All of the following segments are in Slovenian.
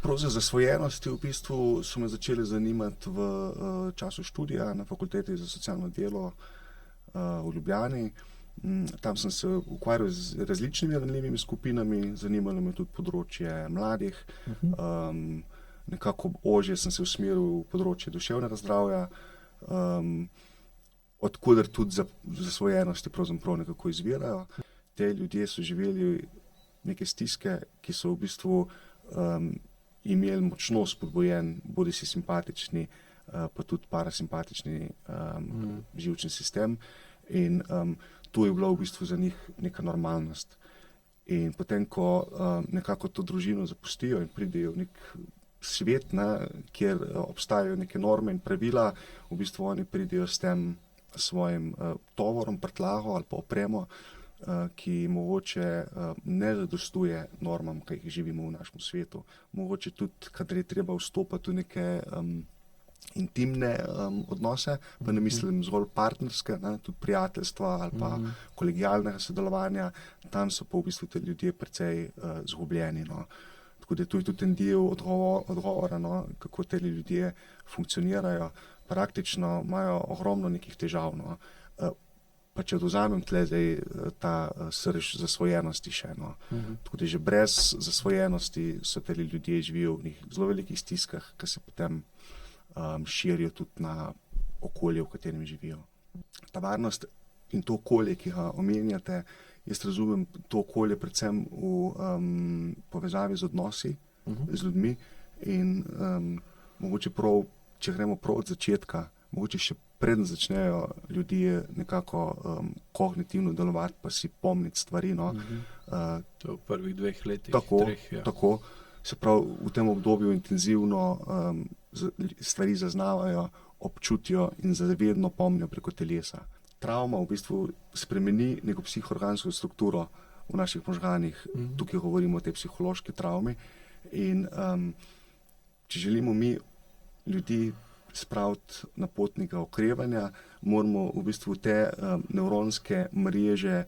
Prav za zasvojenosti v bistvu so me začeli zanimati v času študija na Fakulteti za socialno delo v Ljubljani. Tam sem se ukvarjal z različnimi ranljivimi skupinami, zanimalo me tudi področje mladih. Nekako ožje sem se usmeril v področje duševnega zdravja, odkuder tudi zasvojenosti pravzaprav nekako izvirajo. Te ljudje so živeli neke stiske, ki so v bistvu imeli močno spodbujen, bodisi simpatični, pa tudi parasimpatični živčni sistem. In to je bila v bistvu za njih neka normalnost. In potem, ko nekako to družino zapustijo in pridejo v nek svet, kjer obstajajo neke norme in pravila, v bistvu oni pridejo s tem svojim tovorom, prtljago ali pa opremo, ki mogoče ne zadostuje normam, ki jih živimo v našem svetu. Mogoče tudi, kadar je treba vstopati v neke intimne odnose, pa ne mislim zgolj partnerske, tudi prijateljstva ali pa kolegialnega sodelovanja, tam so pa v bistvu te ljudje precej zgubljeni. Tako da to je tudi en del odgovora, kako te ljudje funkcionirajo. Praktično imajo ogromno nekih težav. Pa če odvzamem tle zdaj ta srž zasvojenosti še. Tako da že brez zasvojenosti so te ljudje živijo v nekih zelo velikih stiskah, ki se potem širijo tudi na okolje, v katerem živijo. Ta varnost in to okolje, ki ga omenjate, jaz razumem to okolje predvsem v povezavi z odnosi, z ljudmi in mogoče prav, če gremo prav od začetka, mogoče še preden začnejo ljudje nekako kognitivno delovati, pa si pomniti stvari. To v prvih 2 letih, tako, 3. Ja. Tako, se pravi, v tem obdobju intenzivno stvari zaznavajo, občutijo in zavedno pomnijo preko telesa. Travma v bistvu spremeni neko psihoorgansko strukturo v naših možganih. Tukaj govorimo o tej psihološki travmi. In če želimo mi ljudi spraviti na pot nekega okrevanja, moramo v bistvu te nevronske mreže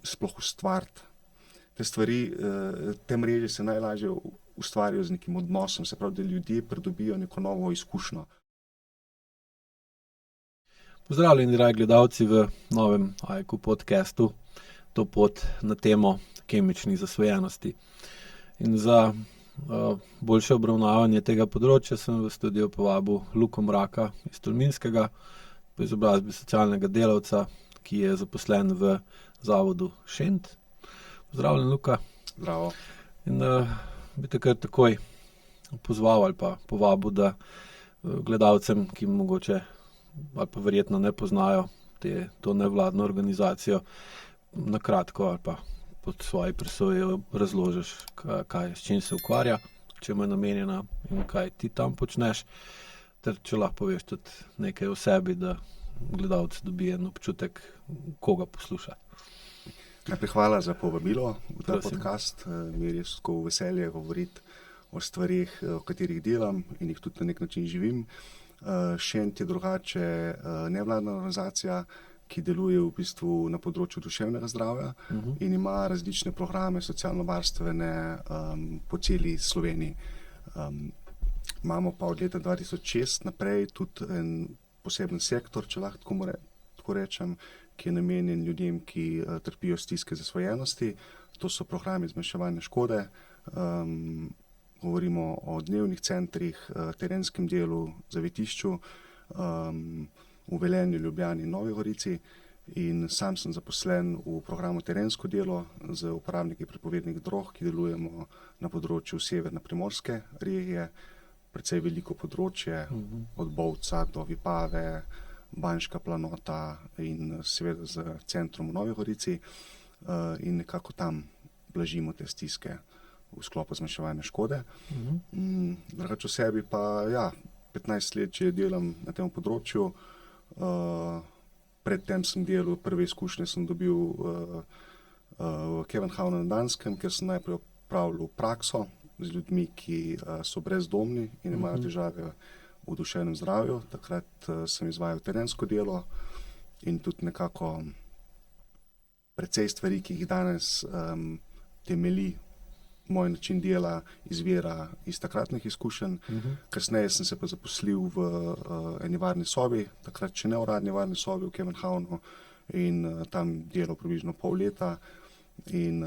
sploh ustvariti. Te mreže se najlažje ustvarijo z nekim odnosom, se pravi, da ljudje pridobijo neko novo izkušnjo. Pozdravljeni, dragi gledalci, v novem AIQ podcastu, to pot na temo kemičnih zasvojenosti. In za boljše obravnavanje tega področja sem v studio povabil Luko Mraka iz Tolminskega, po izobrazbi socialnega delavca, ki je zaposlen v zavodu Šent. Pozdravljen, Luka. Zdravo. In bi te kar takoj pozval ali pa povabil, da gledalcem, ki mogoče ali pa verjetno ne poznajo to nevladno organizacijo, na kratko ali pa pod svoji presoji razložiš, s čim se ukvarja, čemu je namenjena in kaj ti tam počneš, ter če lahko poveš tudi nekaj o sebi, da gledalci dobi en občutek, koga posluša. Najprej hvala za povabilo v ta podcast. Mi je res tako veselje govoriti o stvarih, o katerih delam in jih tudi na nek način živim. Šent je drugače nevladna organizacija, ki deluje v bistvu na področju duševnega zdravja in ima različne programe socialno-varstvene po celi Sloveniji. Imamo pa od leta 2006 naprej tudi en poseben sektor, če lahko tako rečem, ki je namenjen ljudem, ki trpijo stiske zasvojenosti. To so programi zmanjševanja škode. Govorimo o dnevnih centrih, terenskem delu, zavetišču, v Velenju, Ljubljani in Novi Gorici. In sam sem zaposlen v programu Terensko delo z uporabniki prepovedanih drog, ki delujemo na področju severne primorske regije, precej veliko področje, od Bovca do Vipave, Banjška planota in seveda z centrom v Novi Gorici. In nekako tam blažimo te stiske v sklopu zmanjševanja škode. Drugače o sebi pa 15 let že delam na tem področju. Predtem sem delal, prve izkušnje sem dobil v Kevenhavnu na Danskem, kjer sem najprej opravljal prakso z ljudmi, ki so brezdomni in imajo težave v duševnem zdravju. Takrat sem izvajal terensko delo in tudi nekako precej stvari, ki jih danes temelji moj način dela izvira iz takratnih izkušenj. Kasneje sem se pa zaposlil v eni varni sobi, takrat še ne uradni varni sobi v Kevenhavnu, in tam delal približno pol leta. In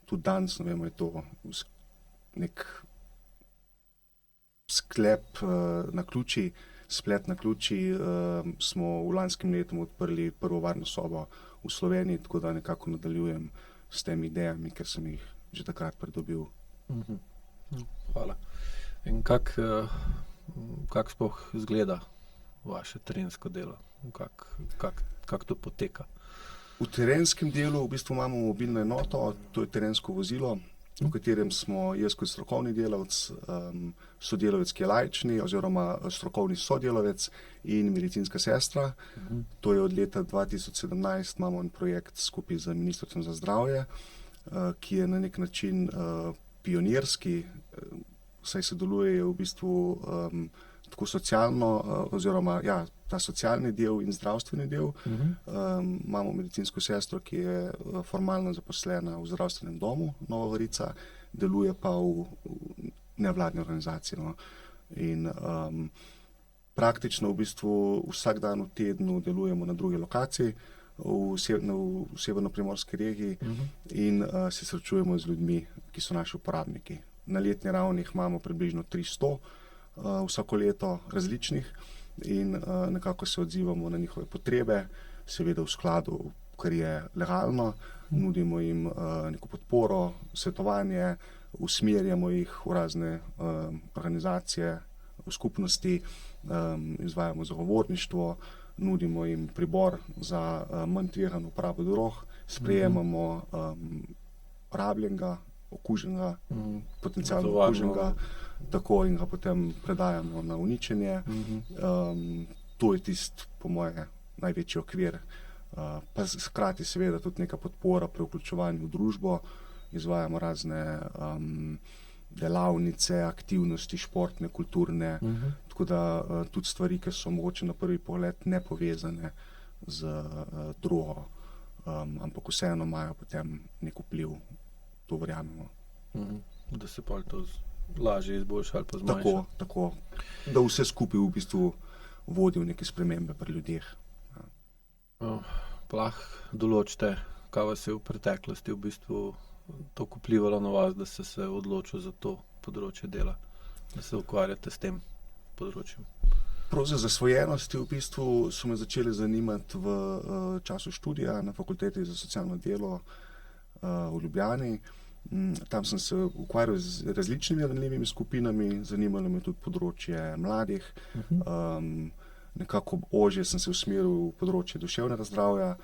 tudi danes, ne vem, je to nek sklep splet na ključi, smo v lanskem letu odprli prvo varno sobo v Sloveniji, tako da nekako nadaljujem s temi idejami, ker sem jih že takrat pridobil. Hvala. In kak sploh izgleda vaše terensko delo? Kak to poteka? V terenskem delu v bistvu imamo mobilno enoto, to je terensko vozilo, v katerem smo jaz kot strokovni delavec, sodelavec, ki je laični, oziroma strokovni sodelavec in medicinska sestra. To je od leta 2017, imamo en projekt skupaj z Ministrstvom za zdravje, ki je na nek način pionirski, saj sodelujejo v bistvu tako socialno, oziroma ta socialni del in zdravstveni del. Imamo medicinsko sestro, ki je formalno zaposlena v zdravstvenem domu Nova Gorica, deluje pa v nevladni organizaciji. No. In praktično v bistvu vsak dan v tednu delujemo na drugi lokaciji, v severno-primorski regiji, in se srečujemo z ljudmi, ki so naši uporabniki. Na letni ravni imamo približno 300 vsako leto različnih in nekako se odzivamo na njihove potrebe, seveda v skladu, kar je legalno, nudimo jim neko podporo, svetovanje, usmerjamo jih v razne organizacije, v skupnosti, izvajamo zagovorništvo, nudimo jim pribor za manj tvegano uporabo drog, sprejemamo rabljenega, okuženega, potencialno okuženega, tako, in ga potem predajamo na uničenje. To je tisti, po moje, največji okvir. Pa hkrati seveda tudi neka podpora pri vključevanju v družbo, izvajamo razne delavnice, aktivnosti, športne, kulturne, tako da tudi stvari, ki so mogoče na prvi pogled nepovezane z drogo, ampak vseeno imajo potem nek vpliv, to verjamemo. Da se pa to lažje izboljša ali pa zmanjša. Tako, da vse skupaj v bistvu vodi v neke spremembe pri ljudeh. Lahko določite, kaj vas je v preteklosti v bistvu toliko vplivalo na vas, da ste se odločili za to področje dela, da se ukvarjate s tem področjem? Prav za zasvojenosti v bistvu so me začeli zanimati v času študija na Fakulteti za socialno delo v Ljubljani. Tam sem se ukvarjal z različnimi ranljivimi skupinami, zanimalo me tudi področje mladih. Nekako ožje sem se usmeril v področje duševnega zdravja,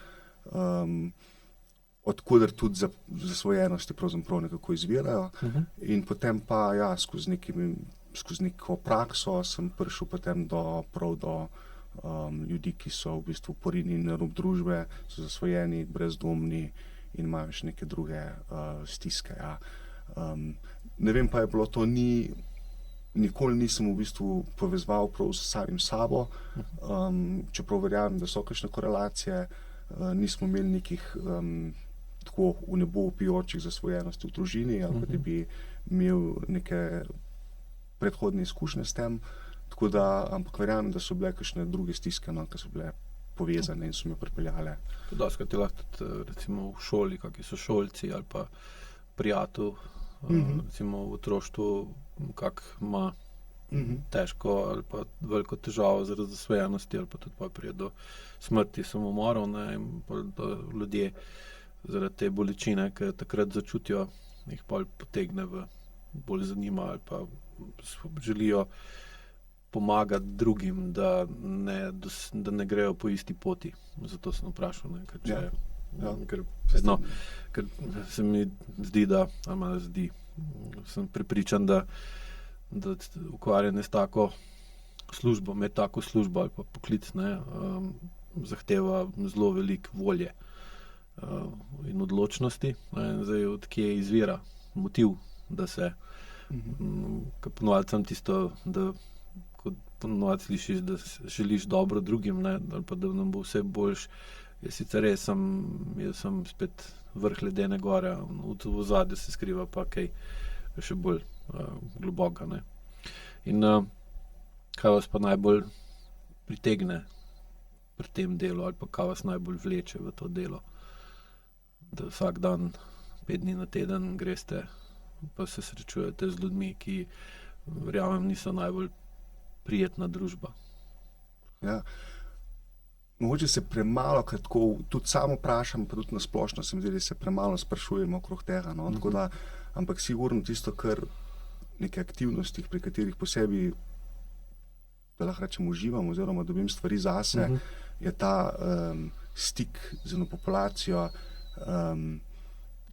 odkuder tudi zasvojenosti pravzaprav nekako izvirajo. In potem pa skozi neko prakso sem prišel potem prav do ljudi, ki so v bistvu porinjeni na rob družbe, so zasvojeni, brezdomni in imajo še neke druge stiske. Ne vem, pa je bilo to nikoli nisem v bistvu povezoval prav s samim sabo, čeprav verjamem, da so kakšne korelacije, nismo imeli nekih tako v nebo vpijočih zasvojenosti v družini, ali pa da bi imel neke predhodne izkušnje s tem, tako da, ampak verjamem, da so bile kakšne druge stiske, ki so bile povezane in so me pripeljale. Doskrat je lahko tudi recimo v šoli, kakšni so šolci ali pa prijatelj, recimo v otroštvu, kak ima težko ali pa veliko težavo zaradi zasvojenosti, ali pa tudi pa prije do smrti samomorov, in pa da ljudje zaradi te bolečine, ki takrat začutijo, jih pa potegne bolj zanima ali pa želijo pomagati drugim, da ne grejo po isti poti. Zato sem vprašal, ker se mi zdi, sem prepričan, da ukvarjanje s tako službo, med tako službo ali pa poklic, zahteva zelo veliko volje in odločnosti. Zdaj, od kje izvira motiv, da se ponovadi sem tisto, da ko ponovadi slišiš, da želiš dobro drugim, ali pa da nam bo vse boljš, Je sicer res, jaz sem spet vrh ledene gore, v zadju se skriva pa kaj še bolj globoka. Ne. In kaj vas pa najbolj pritegne pri tem delu ali pa kaj vas najbolj vleče v to delo? Da vsak dan, 5 dni na teden greste pa se srečujete z ljudmi, ki verjamem niso najbolj prijetna družba. Ja. Mogoče se premalo, tudi samo vprašam, pa tudi na splošno se mi zdi, da se premalo sprašujemo okrog tega. No? Tako da, ampak sigurno tisto, kar neke aktivnosti, pri katerih posebej, da lahko rečem, uživam oziroma dobim stvari zase, je ta stik z eno populacijo,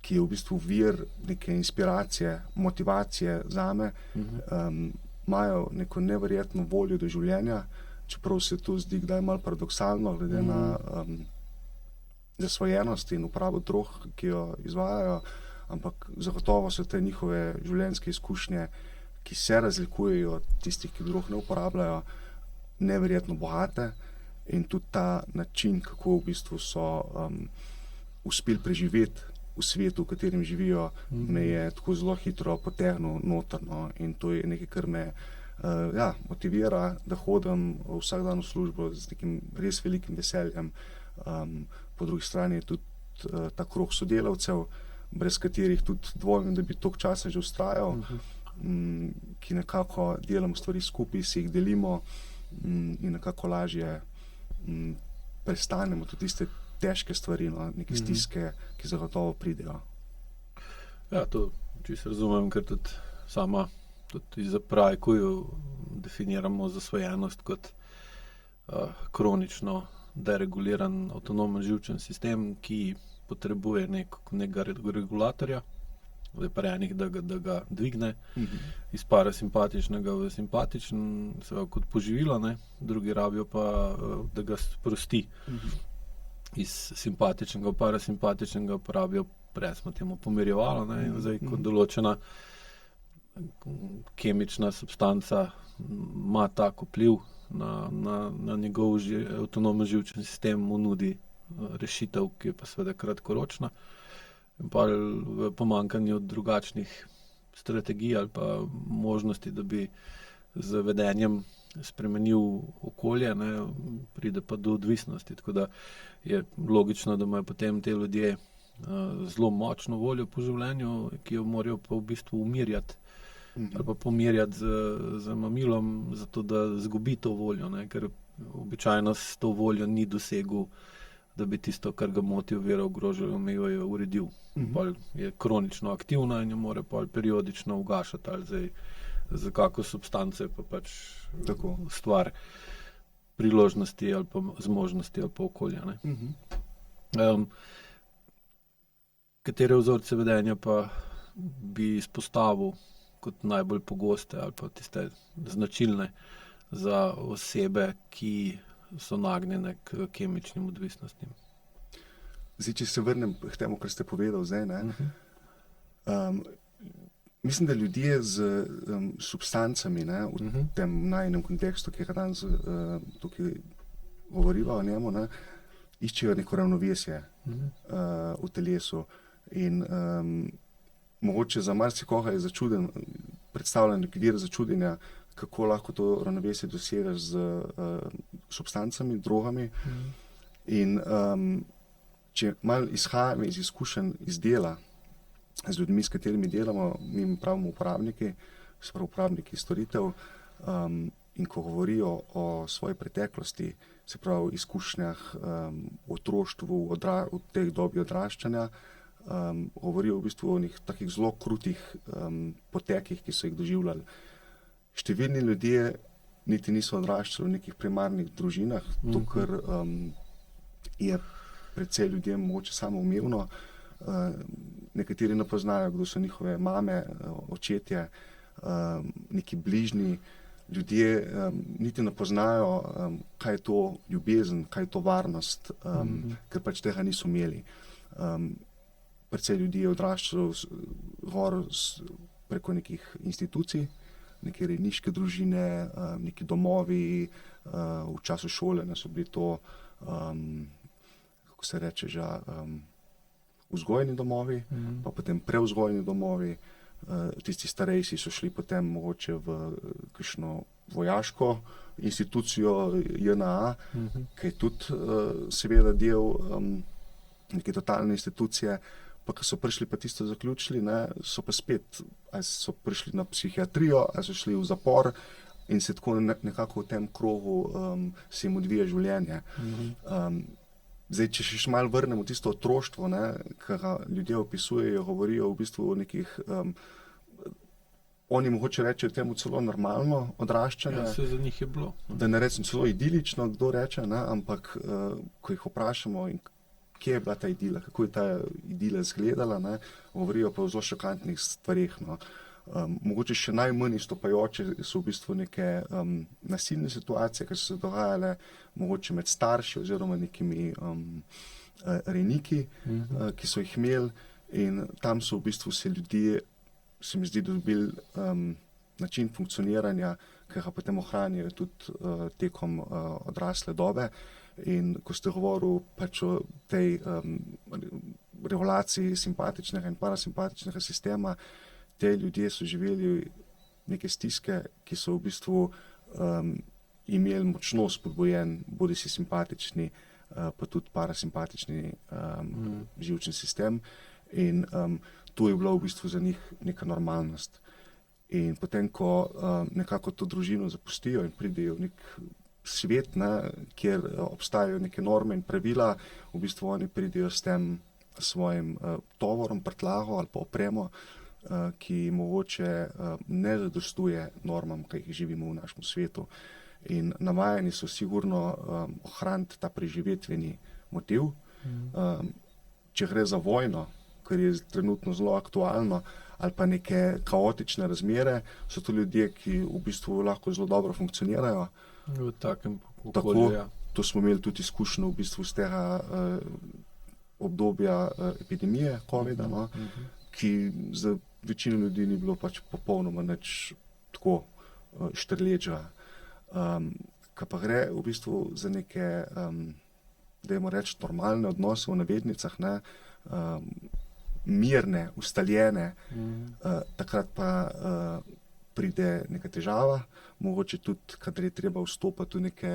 ki je v bistvu vir neke inspiracije, motivacije zame, imajo neko neverjetno voljo do življenja, čeprav se to zdi kdaj malo paradoksalno, glede na zasvojenost in uporabo drog, ki jo izvajajo, ampak zagotovo so te njihove življenjske izkušnje, ki se razlikujejo od tistih, ki drog ne uporabljajo, neverjetno bogate in tudi ta način, kako v bistvu so uspeli preživeti v svetu, v katerem živijo, me je tako zelo hitro potegnil notrno in to je nekaj, kar me motivira, da hodim vsak dan v službo z nekim res velikim veseljem. Po drugi strani je tudi ta krog sodelavcev, brez katerih tudi dvomim, da bi toliko časa že vztrajal, ki nekako delamo stvari skupaj, si jih delimo in nekako lažje prestanemo tudi tiste težke stvari, no, neke stiske, ki zagotovo pridejo. Ja, to čisto razumem, ker tudi sama tudi za Prajkuju definiramo zasvojenost kot kronično dereguliran avtonomen živčen sistem, ki potrebuje nekega regulatorja, enih, da ga dvigne iz parasimpatičnega v simpatičen, seveda kot poživilo, ne? Drugi rabijo pa, da ga sprosti iz simpatičnega v parasimpatičnega, uporabijo recimo temu pomirjevalo, ne? In zdaj, ko določena kemična substanca ima tak vpliv na njegov avtonomen živčen sistem, mu nudi rešitev, ki je pa seveda kratkoročna. In pa v pomanjkanju drugačnih strategij ali pa možnosti, da bi z vedenjem spremenil okolje, ne, pride pa do odvisnosti. Tako da je logično, da imajo potem te ljudje zelo močno voljo po življenju, ki jo morajo pa v bistvu umirjati ali pa pomirjati z mamilom, zato da zgubi to voljo, ne, ker običajno s to voljo ni dosegel, da bi tisto, kar ga moti, ovira, ogroža, omejuje, uredil. Pol je kronično aktivna in jo mora pol periodično ugašati, ali zdaj za kako substance pa pač Tako. Stvar priložnosti ali pa zmožnosti ali pa okolja. Ne. Katere vzorce vedenja pa bi izpostavil kot najbolj pogoste ali pa tiste značilne za osebe, ki so nagnjene k kemičnim odvisnostim? Zdaj, če se vrnem k temu, kar ste povedal zdaj, ne? Mislim, da ljudje z substancami, ne, v tem najinem kontekstu, ki ga danes tukaj govoriva o njemu, ne, iščejo neko ravnovesje v telesu. In mogoče za marsikoga je predstavlja nek vir začudenja, kako lahko to ravnovesje dosegaš z substancami, drogami. In če malo izhajamo iz izkušenj iz dela z ljudmi, s katerimi delamo, mi pravimo uporabniki, se pravi uporabniki storitev, in ko govorijo o svoji preteklosti, se pravi izkušnjah v otroštvu, v teh dobi odraščanja, govorijo v bistvu o nekih takih zelo krutih potekih, ki so jih doživljali. Številni ljudje niti niso odraščali v nekih primarnih družinah, to, kar je precej ljudem mogoče samoumevno. Nekateri ne poznajo, kdo so njihove mame, očetje, neki bližnji. Ljudje niti ne poznajo, kaj je to ljubezen, kaj je to varnost, ker pač tega niso imeli. Precej ljudi je odraščalo preko nekih institucij, neke rejniške družine, neki domovi, v času šole so bili to, kako kako se reče, že vzgojni domovi, pa potem prevzgojni domovi. Tisti starejši so šli potem mogoče v kakšno vojaško institucijo JNA, ki je tudi seveda del neke totalne institucije, pa ko so prišli pa tisto zaključili, ne, so pa spet, ali so prišli na psihiatrijo, ali so šli v zapor in se tako nekako v tem krogu se jim odvija življenje. Zdaj, če še malo vrnemo tisto otroštvo, ki ga ljudje opisujejo, govorijo v bistvu o nekih, oni mogoče rečejo temu celo normalno odraščanje. Ja, vse za njih je bilo. Da ne rečem celo idilično, kdo reče, ampak ko jih vprašamo, kje je bila ta idila, kako je ta idila izgledala, govorijo pa o zelo šokantnih stvareh. Mogoče še najmanj izstopajoče so v bistvu neke nasilne situacije, ki so se dogajale mogoče med starši oziroma nekimi rejniki, ki so jih imeli, in tam so v bistvu se ljudje, se mi zdi, dobili način funkcioniranja, ki ga potem ohranijo tudi tekom odrasle dobe. In ko ste govoril pač o tej regulaciji simpatičnega in parasimpatičnega sistema, te ljudje so živeli neke stiske, ki so v bistvu imeli močno spodbujen, bodisi simpatični, pa tudi parasimpatični živčni sistem. In to je bila v bistvu za njih neka normalnost. In potem, ko nekako to družino zapustijo in pridejo v nek svet, kjer obstajajo neke norme in pravila, v bistvu oni pridejo s tem svojim tovorom, prtljago ali pa opremo, ki mogoče ne zadostuje normam, ki jih živimo v našem svetu. In navajeni so sigurno ohraniti ta preživetveni motiv. Če gre za vojno, kar je trenutno zelo aktualno, ali pa neke kaotične razmere, so to ljudje, ki v bistvu lahko zelo dobro funkcionirajo. V takem okolju, ja. To smo imeli tudi izkušnjo v bistvu z tega obdobja epidemije COVID-a, ki za večino ljudi ni bilo pač popolnoma nič tako štrlečega. Ko pa gre v bistvu za neke, dajmo reči, normalne odnose v navednicah, mirne, ustaljene, takrat pa pride neka težava, mogoče tudi, kadar je treba vstopati v neke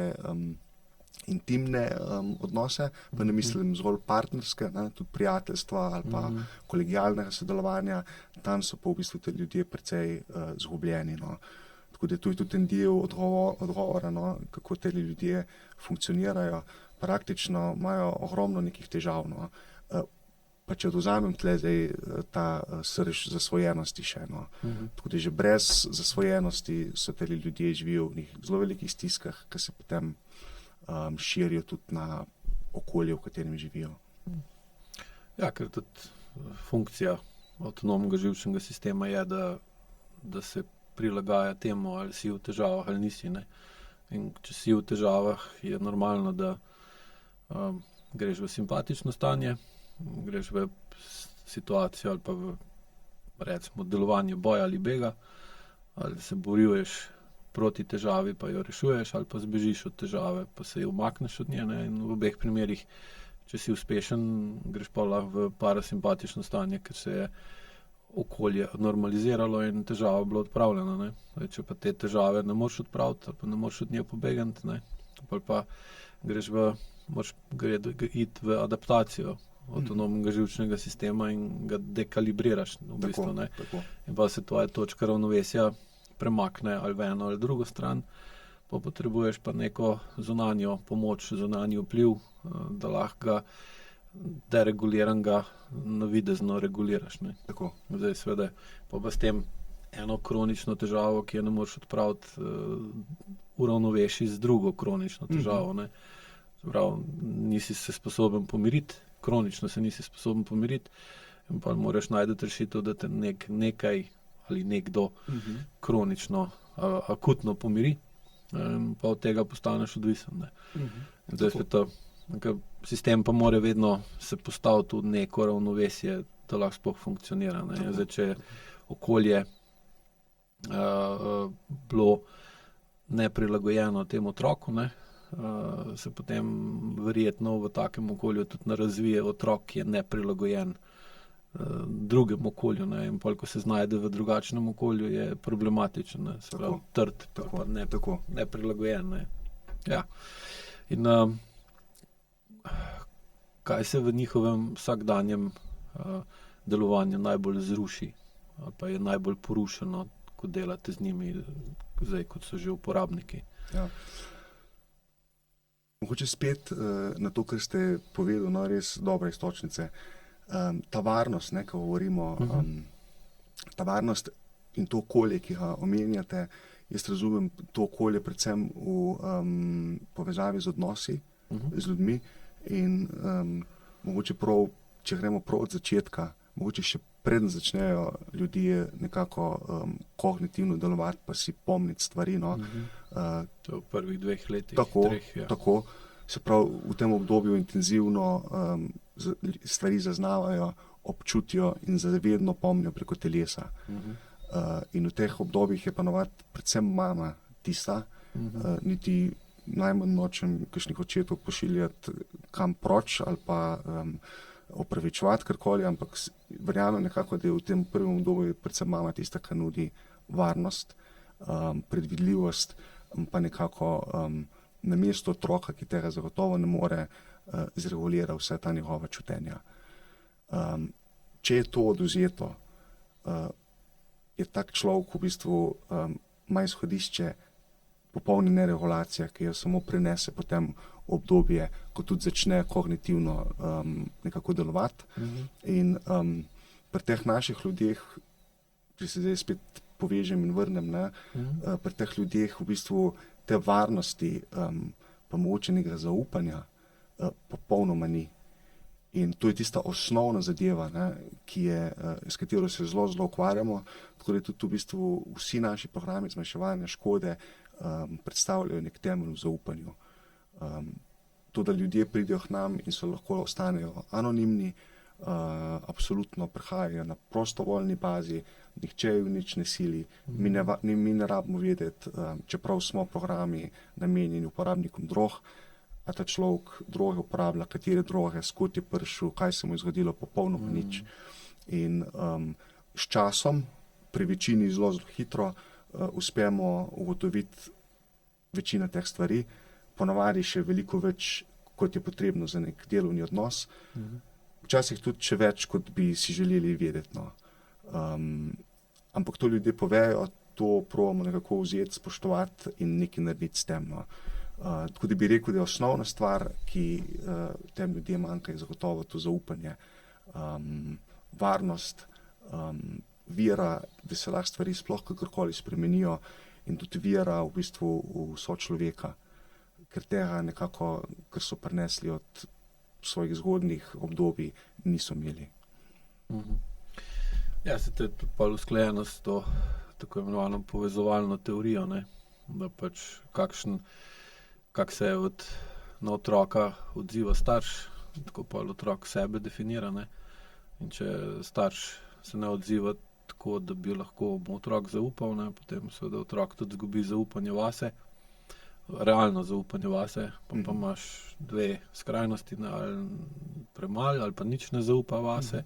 intimne odnose, pa ne mislim zgolj partnerske, tudi prijateljstva ali pa kolegialnega sodelovanja, tam so pa v bistvu te ljudje precej zgubljeni. Tako da to je tudi en del odgovora, kako te ljudje funkcionirajo. Praktično imajo ogromno nekih težav. Pa če odvzamem tle zdaj ta srž zasvojenosti še. Tako da že brez zasvojenosti so te ljudje živijo v nekih zelo velikih stiskah, ki se potem širijo tudi na okolje, v katerem živijo. Ja, ker tudi funkcija avtonomnega živčnega sistema je, da se prilagaja temu, ali si v težavah ali nisi. In če si v težavah, je normalno, da greš v simpatično stanje, greš v situacijo ali pa v, recimo, delovanje boja ali bega, ali se boruješ proti težavi, pa jo rešuješ, ali pa zbežiš od težave, pa se jo umakneš od nje. In v obeh primerih, če si uspešen, greš pa lahko v parasimpatično stanje, ker se je okolje normaliziralo in težava bila odpravljena. Če pa te težave ne moreš odpraviti, ali pa ne moreš od nje pobegati, pa greš moraš iti v adaptacijo avtonomnega živčnega sistema in ga dekalibriraš. Tako. In pa se tvoja točka ravnovesja premakne ali v eno ali drugo stran, pa potrebuješ pa neko zunanjo pomoč, zunanji vpliv, da lahko dereguliranega navidezno reguliraš. Tako. Zdaj seveda pa s tem eno kronično težavo, ki jo ne moreš odpraviti, uravnoveši z drugo kronično težavo. Prav, nisi se sposoben pomiriti, kronično se nisi sposoben pomiriti, in pa moraš najti rešitev, da te nekaj ali nekdo kronično, akutno pomiri, pa od tega postaneš odvisen. Zdaj spet sistem pa mora vedno se postaviti v neko ravnovesje, da lahko sploh funkcionira. Zdaj, če je okolje bilo neprilagojeno temu otroku, se potem verjetno v takem okolju tudi ne razvije otrok, ki je neprilagojen drugemu okolju, ne, in pol, ko se znajde v drugačnem okolju, je problematičen, ne, se pravi trd, pa neprilagojen, ne. Ja. In kaj se v njihovem vsakdanjem delovanju najbolj zruši ali pa je najbolj porušeno, ko delate z njimi, zdaj, kot so že uporabniki? Ja. Mogoče spet na to, kar ste povedali, no, res dobre iztočnice. Ta varnost, ne, ko govorimo, ta varnost in to okolje, ki ga omenjate, jaz razumem to okolje predvsem v povezavi z odnosi, z ljudmi in mogoče prav, če gremo prav od začetka, mogoče še preden začnejo ljudje nekako kognitivno delovati, pa si pomniti stvari, no. To v prvih 2 letih, tako, 3, ja. Tako, se pravi, v tem obdobju intenzivno stvari zaznavajo, občutijo in zavedno pomnijo preko telesa. In v teh obdobjih je pa navadi predvsem mama tista, niti najmanj nočem kakšnih očetov pošiljati kam proč ali pa opravičevati karkoli, ampak verjamem nekako, da je v tem prvem obdobju predvsem mama tista, ki nudi varnost, predvidljivost, pa nekako namesto otroka, ki tega zagotovo ne more, zregulira vse ta njegova čutenja. Če je to odvzeto, je tak človek v bistvu ima izhodišče popolne neregulacije, ki jo samo prenese potem obdobje, ko tudi začne kognitivno nekako delovati. In pri teh naših ljudeh, če se zdaj spet povežem in vrnem, ne, pri teh ljudeh v bistvu te varnosti, pa mogoče nekega zaupanja, popolnoma ni. In to je tista osnovna zadeva, ne, ki je, s katero se zelo ukvarjamo, tako da tudi v bistvu vsi naši programi zmanjševanja škode predstavljajo nek temelj v zaupanju. To, da ljudje pridejo k nam in so lahko ostanejo anonimni, absolutno prihajajo na prostovoljni bazi, nihče ju nič ne sili, mi ne rabimo vedeti, čeprav smo programi namenjeni uporabnikom drog, a ta človek droge uporablja, katere droge, skod je prišel, kaj se mu je zgodilo, popolnoma nič. In s časom, pri večini zelo hitro, uspemo ugotoviti večino teh stvari, ponavadi še veliko več, kot je potrebno za nek delovni odnos. Včasih tudi še več, kot bi si želeli vedeti, no. Ampak to ljudje povejo, to probamo nekako vzeti, spoštovati in nekaj narediti s tem, no. Tako da bi rekel, da je osnovna stvar, ki tem ljudem manjka, je zagotovo to zaupanje, varnost, vera, da se lahko stvari sploh kakorkoli spremenijo in tudi vera v bistvu v sočloveka, ker tega nekako, kar so prinesli od svojih zgodnjih obdobij, niso imeli. Ja, se to je tudi pol usklajeno s to tako imenovano povezovalno teorijo, ne, da pač kako se na otroka odziva starš, tako pol otrok sebe definira, ne. In če starš se ne odziva tako, da bi lahko mu otrok zaupal, ne, potem seveda otrok tudi izgubi zaupanje vase, realno zaupanje vase, pa imaš 2 skrajnosti, ne, ali premalo, ali pa nič ne zaupa vase,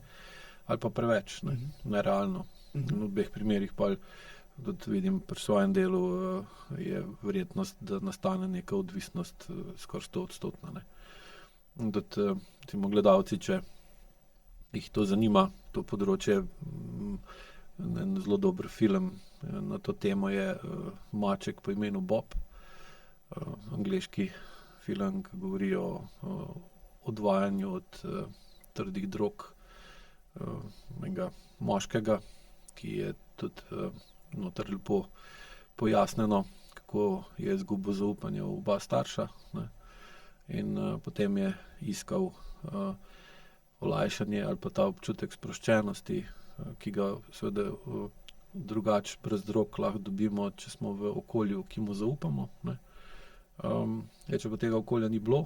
ali pa preveč, ne, nerealno. V obeh primerih pol tudi vidim pri svojem delu, je verjetnost, da nastane neka odvisnost skoraj 100-odstotna, ne. In tudi, recimo gledalci, če jih to zanima, to področje, en zelo dober film na to temo je Maček po imenu Bob, angleški film, ki govori o odvajanju od trdih drog enega moškega, ki je tudi noter lepo pojasnjeno, kako je izgubil zaupanje v oba starša, ne. In potem je iskal olajšanje ali pa ta občutek sproščenosti, ki ga seveda drugače brez drog lahko dobimo, če smo v okolju, ki mu zaupamo, ne. Če pa tega okolja ni bilo,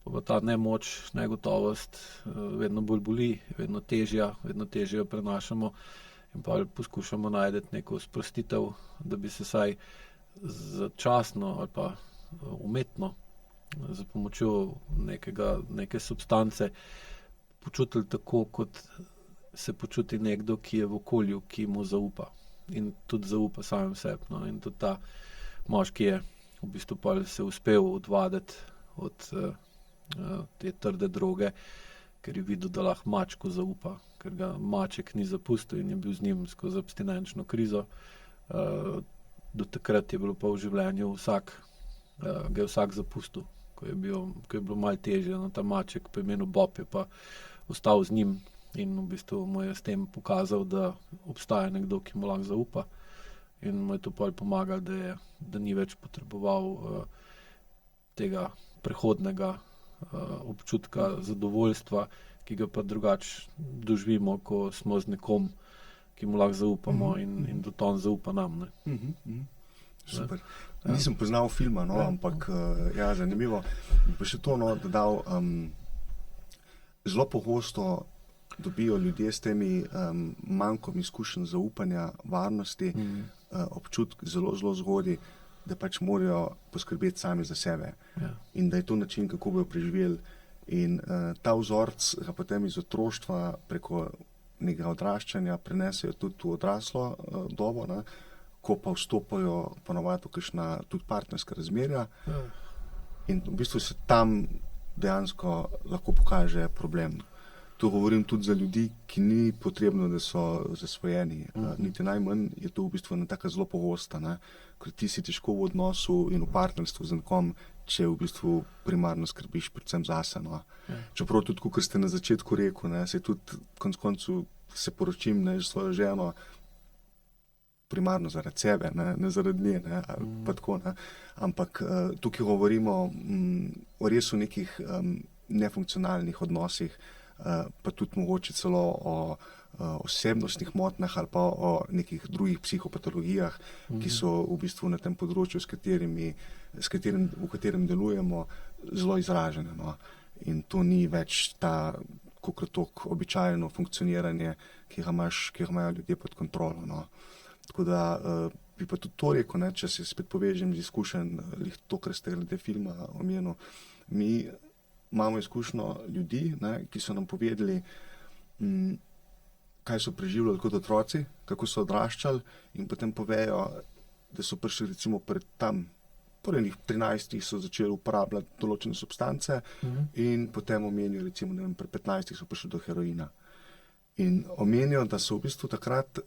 pa ta nemoč, negotovost vedno bolj boli, vedno težja, vedno težje jo prenašamo in pa poskušamo najti neko sprostitev, da bi se vsaj začasno ali pa umetno za pomočjo neke substance počutili tako, kot se počuti nekdo, ki je v okolju, ki mu zaupa in tudi zaupa samim sebi. No. In tudi ta moški je v bistvu pa se uspel odvaditi od te trde droge, ker je videl, da lahko mačku zaupa, ker ga maček ni zapustil in je bil z njim skozi abstinenčno krizo. Do takrat je bilo pa v življenju ga je vsak zapustil, ko je bilo malo težje. No, ta maček po imenu Bob je pa ostal z njim in v bistvu mu je s tem pokazal, da obstaja nekdo, ki mu lahko zaupa. In mu je to pol pomagalo, da ni več potreboval tega prehodnega občutka zadovoljstva, ki ga pa drugače doživimo, ko smo z nekom, ki mu lahko zaupamo in da on zaupa nam. Ne. Super. Nisem poznal filma, no, ampak zanimivo. Pa še to, no, dodal, zelo pogosto dobijo ljudje s temi manjkom izkušenj zaupanja, varnosti, občutek zelo zgodaj, da pač morajo poskrbeti sami za sebe. Ja. In da je to način, kako bojo preživeli. In ta vzorec ga potem iz otroštva preko nekega odraščanja prenesejo tudi v odraslo dobo, ne, ko pa vstopajo ponovadi v kakšna tudi partnerska razmerja. Ja. In v bistvu se tam dejansko lahko pokaže problem. To govorim tudi za ljudi, ki ni potrebno, da so zasvojeni. Niti najmanj je to v bistvu ena taka zelo pogosta, ne? Ker ti si težko v odnosu in v partnerstvu z nekom, če v bistvu primarno skrbiš predvsem zase. No? Ja. Čeprav tudi, kot ste na začetku rekel, ne, se tudi konec koncu se poročim, ne, s svojo ženo primarno zaradi sebe, ne zaradi nje, ne, pa tako, ne. Ampak tukaj govorimo o res o nekih nefunkcionalnih odnosih, pa tudi mogoče celo o osebnostnih motnjah ali pa o nekih drugih psihopatologijah, ki so v bistvu na tem področju, v katerem delujemo, zelo izražene. No. In to ni več ta koliko običajno funkcioniranje, ki ga imajo ljudje pod kontrolo. No. Tako da bi pa tudi to rekel, ne, če se spet povežem z izkušenj, to, kar ste glede filma omenil, mi imamo izkušnjo ljudi, ne, ki so nam povedali, kaj so preživljali kot otroci, kako so odraščali in potem povejo, da so prišli recimo pred tam, po enih 13 so začeli uporabljati določene substance in potem omenijo recimo, ne vem, pred 15 so prišli do heroina. In omenijo, da so v bistvu takrat,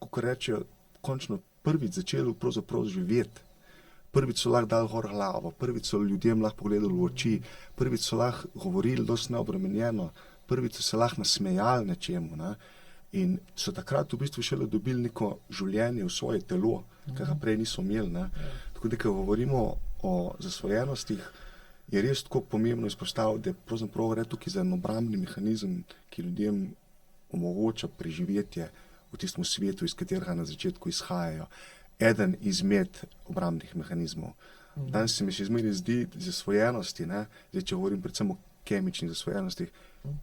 kako rečejo, končno prvič začeli pravzaprav živeti. Prvič so lahko dali gor glavo, prvič so ljudem lahko pogledali v oči, prvič so lahko govorili dosti neobremenjeno, prvič so se lahko nasmejali nečemu. Ne? In so takrat v bistvu šele dobili neko življenje v svoje telo, kar ga prej niso imeli. Ne? Tako da, ko govorimo o zasvojenostih, je res tako pomembno izpostaviti, da pravzaprav gre tukaj za en obrambni mehanizem, ki ljudem omogoča preživetje v tistem svetu, iz katerega na začetku izhajajo. Eden izmed obrambnih mehanizmov. Danes se mi še zmeraj zdi zasvojenosti, ne? Zdaj, če govorim predvsem o kemičnih zasvojenostih,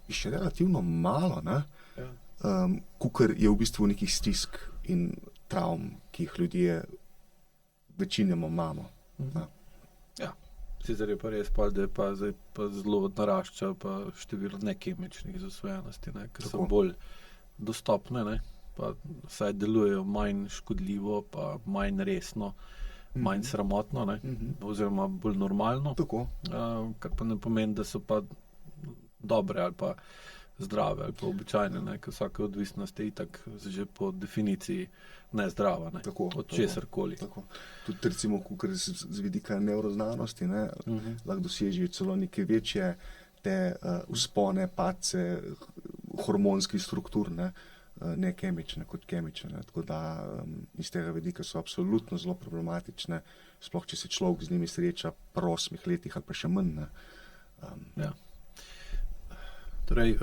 je še relativno malo, ne? Kakor je v bistvu nekih stisk in travm, ki jih ljudje večinoma imamo. Ja, sicer je pa res, da je pa zdaj pa zelo narašča pa število nekemičnih zasvojenosti, ne? Ker so bolj dostopne, ne? Pa vsaj delujejo manj škodljivo, pa manj resno, manj sramotno, ne? Oziroma bolj normalno. Tako. Kar pa ne pomeni, da so pa dobre ali pa zdrave ali pa običajne, ne? Ker vsaka odvisnost je itak že po definiciji nezdrava, ne? Tako, od česarkoli. Tudi recimo, kukor z vidika nevroznanosti, ne? Lahko dosežejo celo neke večje te vzpone, padce hormonskih struktur, ne kemične kot kemične. Tako da iz tega vidika so absolutno zelo problematične, sploh če se človek z njimi sreča pri 8 letih ali pa še manj. Ja. Torej,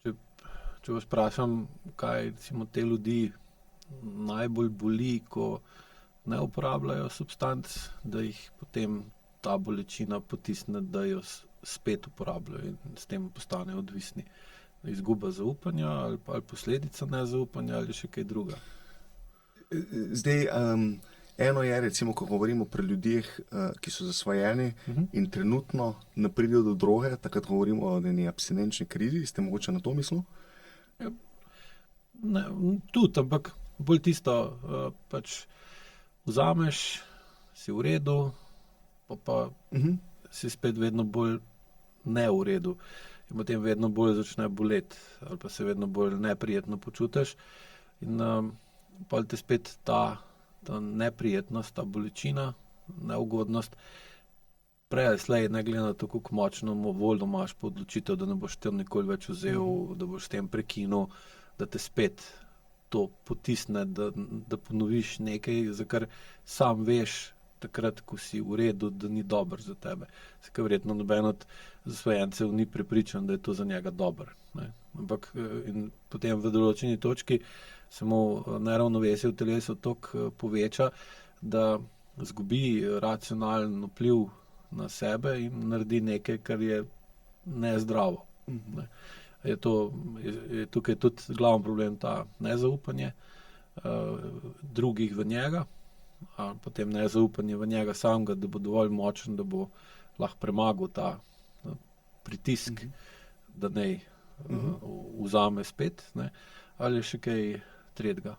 če vas vprašam, kaj recimo te ljudi najbolj boli, ko ne uporabljajo substanc, da jih potem ta bolečina potisne, da jo spet uporabljajo in s tem postanejo odvisni. Izguba zaupanja ali posledica nezaupanja ali še kaj druga? Zdaj, eno je, recimo, ko govorimo pri ljudeh, ki so zasvojeni in trenutno ne pridejo do droge, takrat govorimo o eni abstinenčni krizi, ste mogoče na to mislili? Ne, tudi, ampak bolj tisto, pač vzameš, si v redu, pa si spet vedno bolj ne v redu. In potem vedno bolj začne boleti, ali pa se vedno bolj neprijetno počutiš. In pol te spet ta neprijetnost, ta bolečina, neugodnost, prej ali slej, ne glede na to, kako močno voljo imaš po odločitev, da ne boš tem nikoli več vzel, da boš s tem prekinil, da te spet to potisne, da ponoviš nekaj, za kar sam veš takrat, ko si v redu, da ni dobro za tebe. Zakaj verjetno noben od zasvojencev ni prepričan, da je to za njega dobro. Ampak in potem v določeni točki se mu neravnovesje v telesu toliko poveča, da izgubi racionalen vpliv na sebe in naredi nekaj, kar je nezdravo. Je tukaj tudi glavni problem ta nezaupanje drugih v njega, a potem nezaupanje v njega samega, da bo dovolj močen, da bo lahko premagal ta pritisk, da naj vzame spet, ne, ali še kaj tretjega.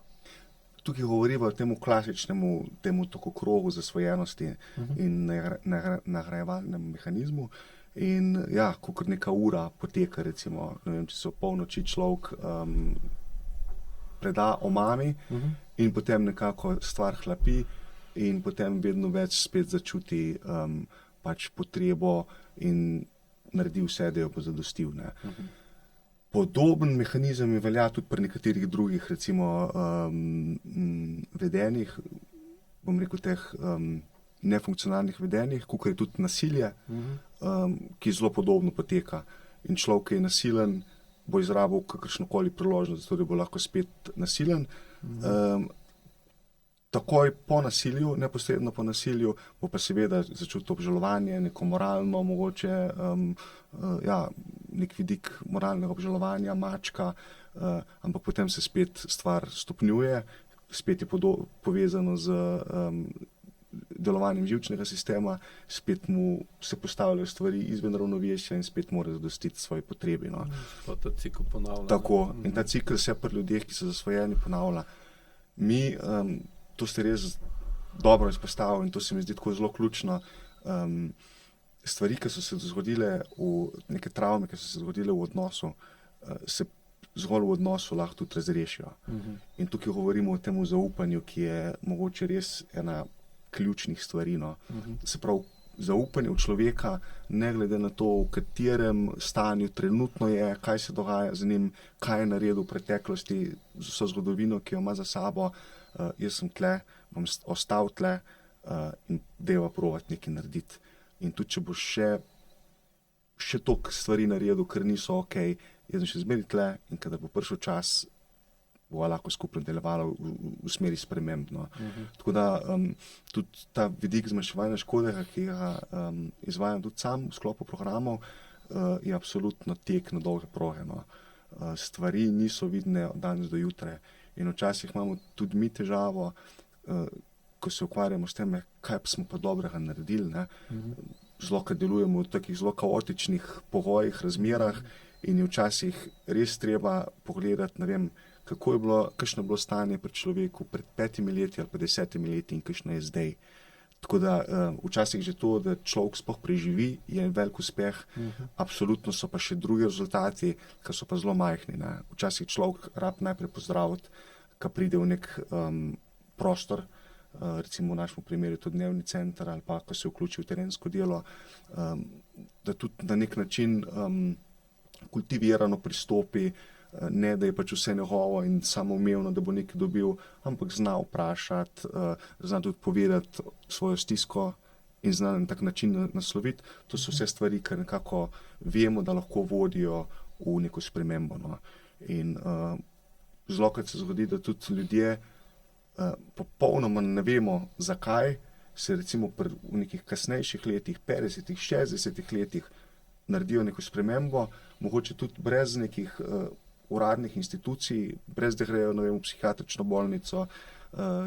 Tukaj govorimo o temu klasičnemu, temu tako krogu zasvojenosti in nagrajevalnem mehanizmu. In ja, kakor neka ura poteka, recimo, ne vem, če se v polnoči človek preda omami in potem nekako stvar hlapi in potem vedno več spet začuti pač potrebo in naredi vse, da jo bo zadostil. Podoben mehanizem velja tudi pri nekaterih drugih, recimo vedenjih, bom rekel teh nefunkcionalnih vedenjih, kakor je tudi nasilje, ki zelo podobno poteka. In človek, ki je nasilen, bo izrabil kakršnokoli priložnost, zato da bo lahko spet nasilen. Takoj po nasilju, neposredno po nasilju, bo pa seveda začutil obžalovanje, neko moralno mogoče, nek vidik moralnega obžalovanja, mačka, ampak potem se spet stvar stopnjuje, spet je povezano z delovanjem živčnega sistema, spet mu se postavljajo stvari izven ravnovesja in spet mora zadostiti svoji potrebi. No. Pa ta cikel ponavlja. Tako, in ta cikel se pri ljudeh, ki so zasvojeni, ponavlja. Mi, to ste res dobro izpostavili in to se mi zdi tako zelo ključno, stvari, ki so se zgodile neke travme, ki so se zgodile v odnosu, se zgolj v odnosu lahko tudi razrešijo. In tukaj govorimo o tem zaupanju, ki je mogoče res ena ključnih stvari. No. Se pravi, zaupanje v človeka, ne glede na to, v katerem stanju trenutno je, kaj se dogaja z njim, kaj je naredil v preteklosti, z vso zgodovino, ki jo ima za sabo, jaz sem tle, bom ostal tle in deva probati nekaj narediti. In tudi, če boš še toliko stvari naredil, ker niso okej, jaz sem še zmeri tle in kadar bo prišel čas, bo lahko skupaj delovalo v smeri sprememb. No. Tako da tudi ta vidik zmanjševanja škode, ki ga izvajam tudi sam v sklopu programov, je absolutno tek na dolge proge. No. Stvari niso vidne od danes do jutra. In včasih imamo tudi mi težavo, ko se ukvarjamo s tem, kaj smo pa dobrega naredili. Ne. Zelo, kad delujemo v takih zelo kaotičnih pogojih, razmerah in je včasih res treba pogledati, ne vem, kakšno je bilo stanje pri človeku pred 5 leti ali pa 10 leti in kakšno je zdaj. Tako da včasih že to, da človek sploh preživi, je velik uspeh. Absolutno so pa še drugi rezultati, ki so pa zelo majhni. Ne. Včasih človek rab najprej pozdraviti, ko pride v nek prostor, recimo v našem primeru je to dnevni center ali pa ko se vključi v terensko delo, da tudi na nek način kultivirano pristopi, ne da je pač vse njegovo in samoumevno, da bo nekaj dobil, ampak zna vprašati, zna tudi povedati svojo stisko in zna na tak način nasloviti. To so vse stvari, ki nekako vemo, da lahko vodijo v neko spremembo. No. In zlokrat se zgodi, da tudi ljudje popolnoma ne vemo, zakaj se recimo v nekih kasnejših letih, 50, 60 letih naredijo neko spremembo, mogoče tudi brez nekih uradnih institucij, brez da grejo v psihiatrično bolnico,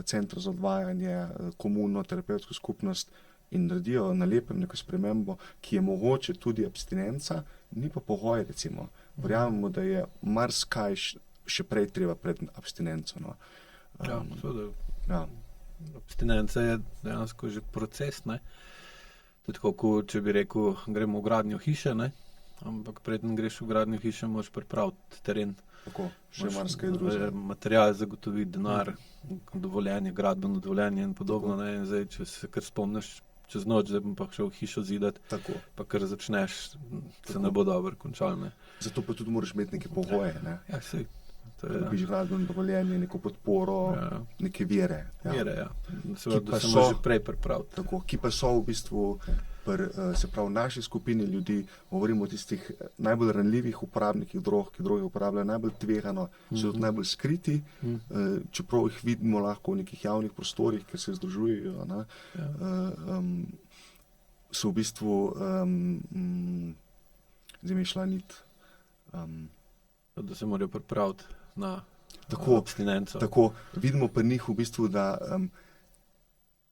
center za odvajanje, komuno, terapevtsko skupnost in naredijo na lepem neko spremembo, ki je mogoče tudi abstinenca, ni pa pogoj, recimo. Verjamemo, da je marsikaj še prej treba pred abstinenco. No. Ja. Abstinenca je dejansko že proces, ne? Tudi tako, če bi rekel, gremo v gradnjo hiše, ne? Ampak preden greš v gradnjo hiše, moraš pripraviti teren. Tako, še marsikaj drugega. Material zagotoviti, denar, dovoljenje, gradbeno dovoljenje in podobno. Ne? In zdaj, če se kar spomniš čez noč, zdaj bom pa šel v hišo zidati, pa kar začneš, se ne bo dobro končal. Ne? Zato pa tudi moraš imeti neke pogoje. Ne? Ja, sej. Dobiš gradbeno dovoljenje, neko podporo, neke vire. Vire, ja. Seveda, da se moraš že prej pripraviti. Tako, ki pa so v bistvu se pravi, v naši skupini ljudi, govorimo o tistih najbolj ranljivih uporabnikih drog, ki droge uporabljajo najbolj tvegano, so tudi najbolj skriti, čeprav jih vidimo lahko v nekih javnih prostorih, ker se združujejo, so v bistvu zdaj mi je šla nit. Da se morajo pripraviti na abstinenco. Tako, vidimo pa njih v bistvu, da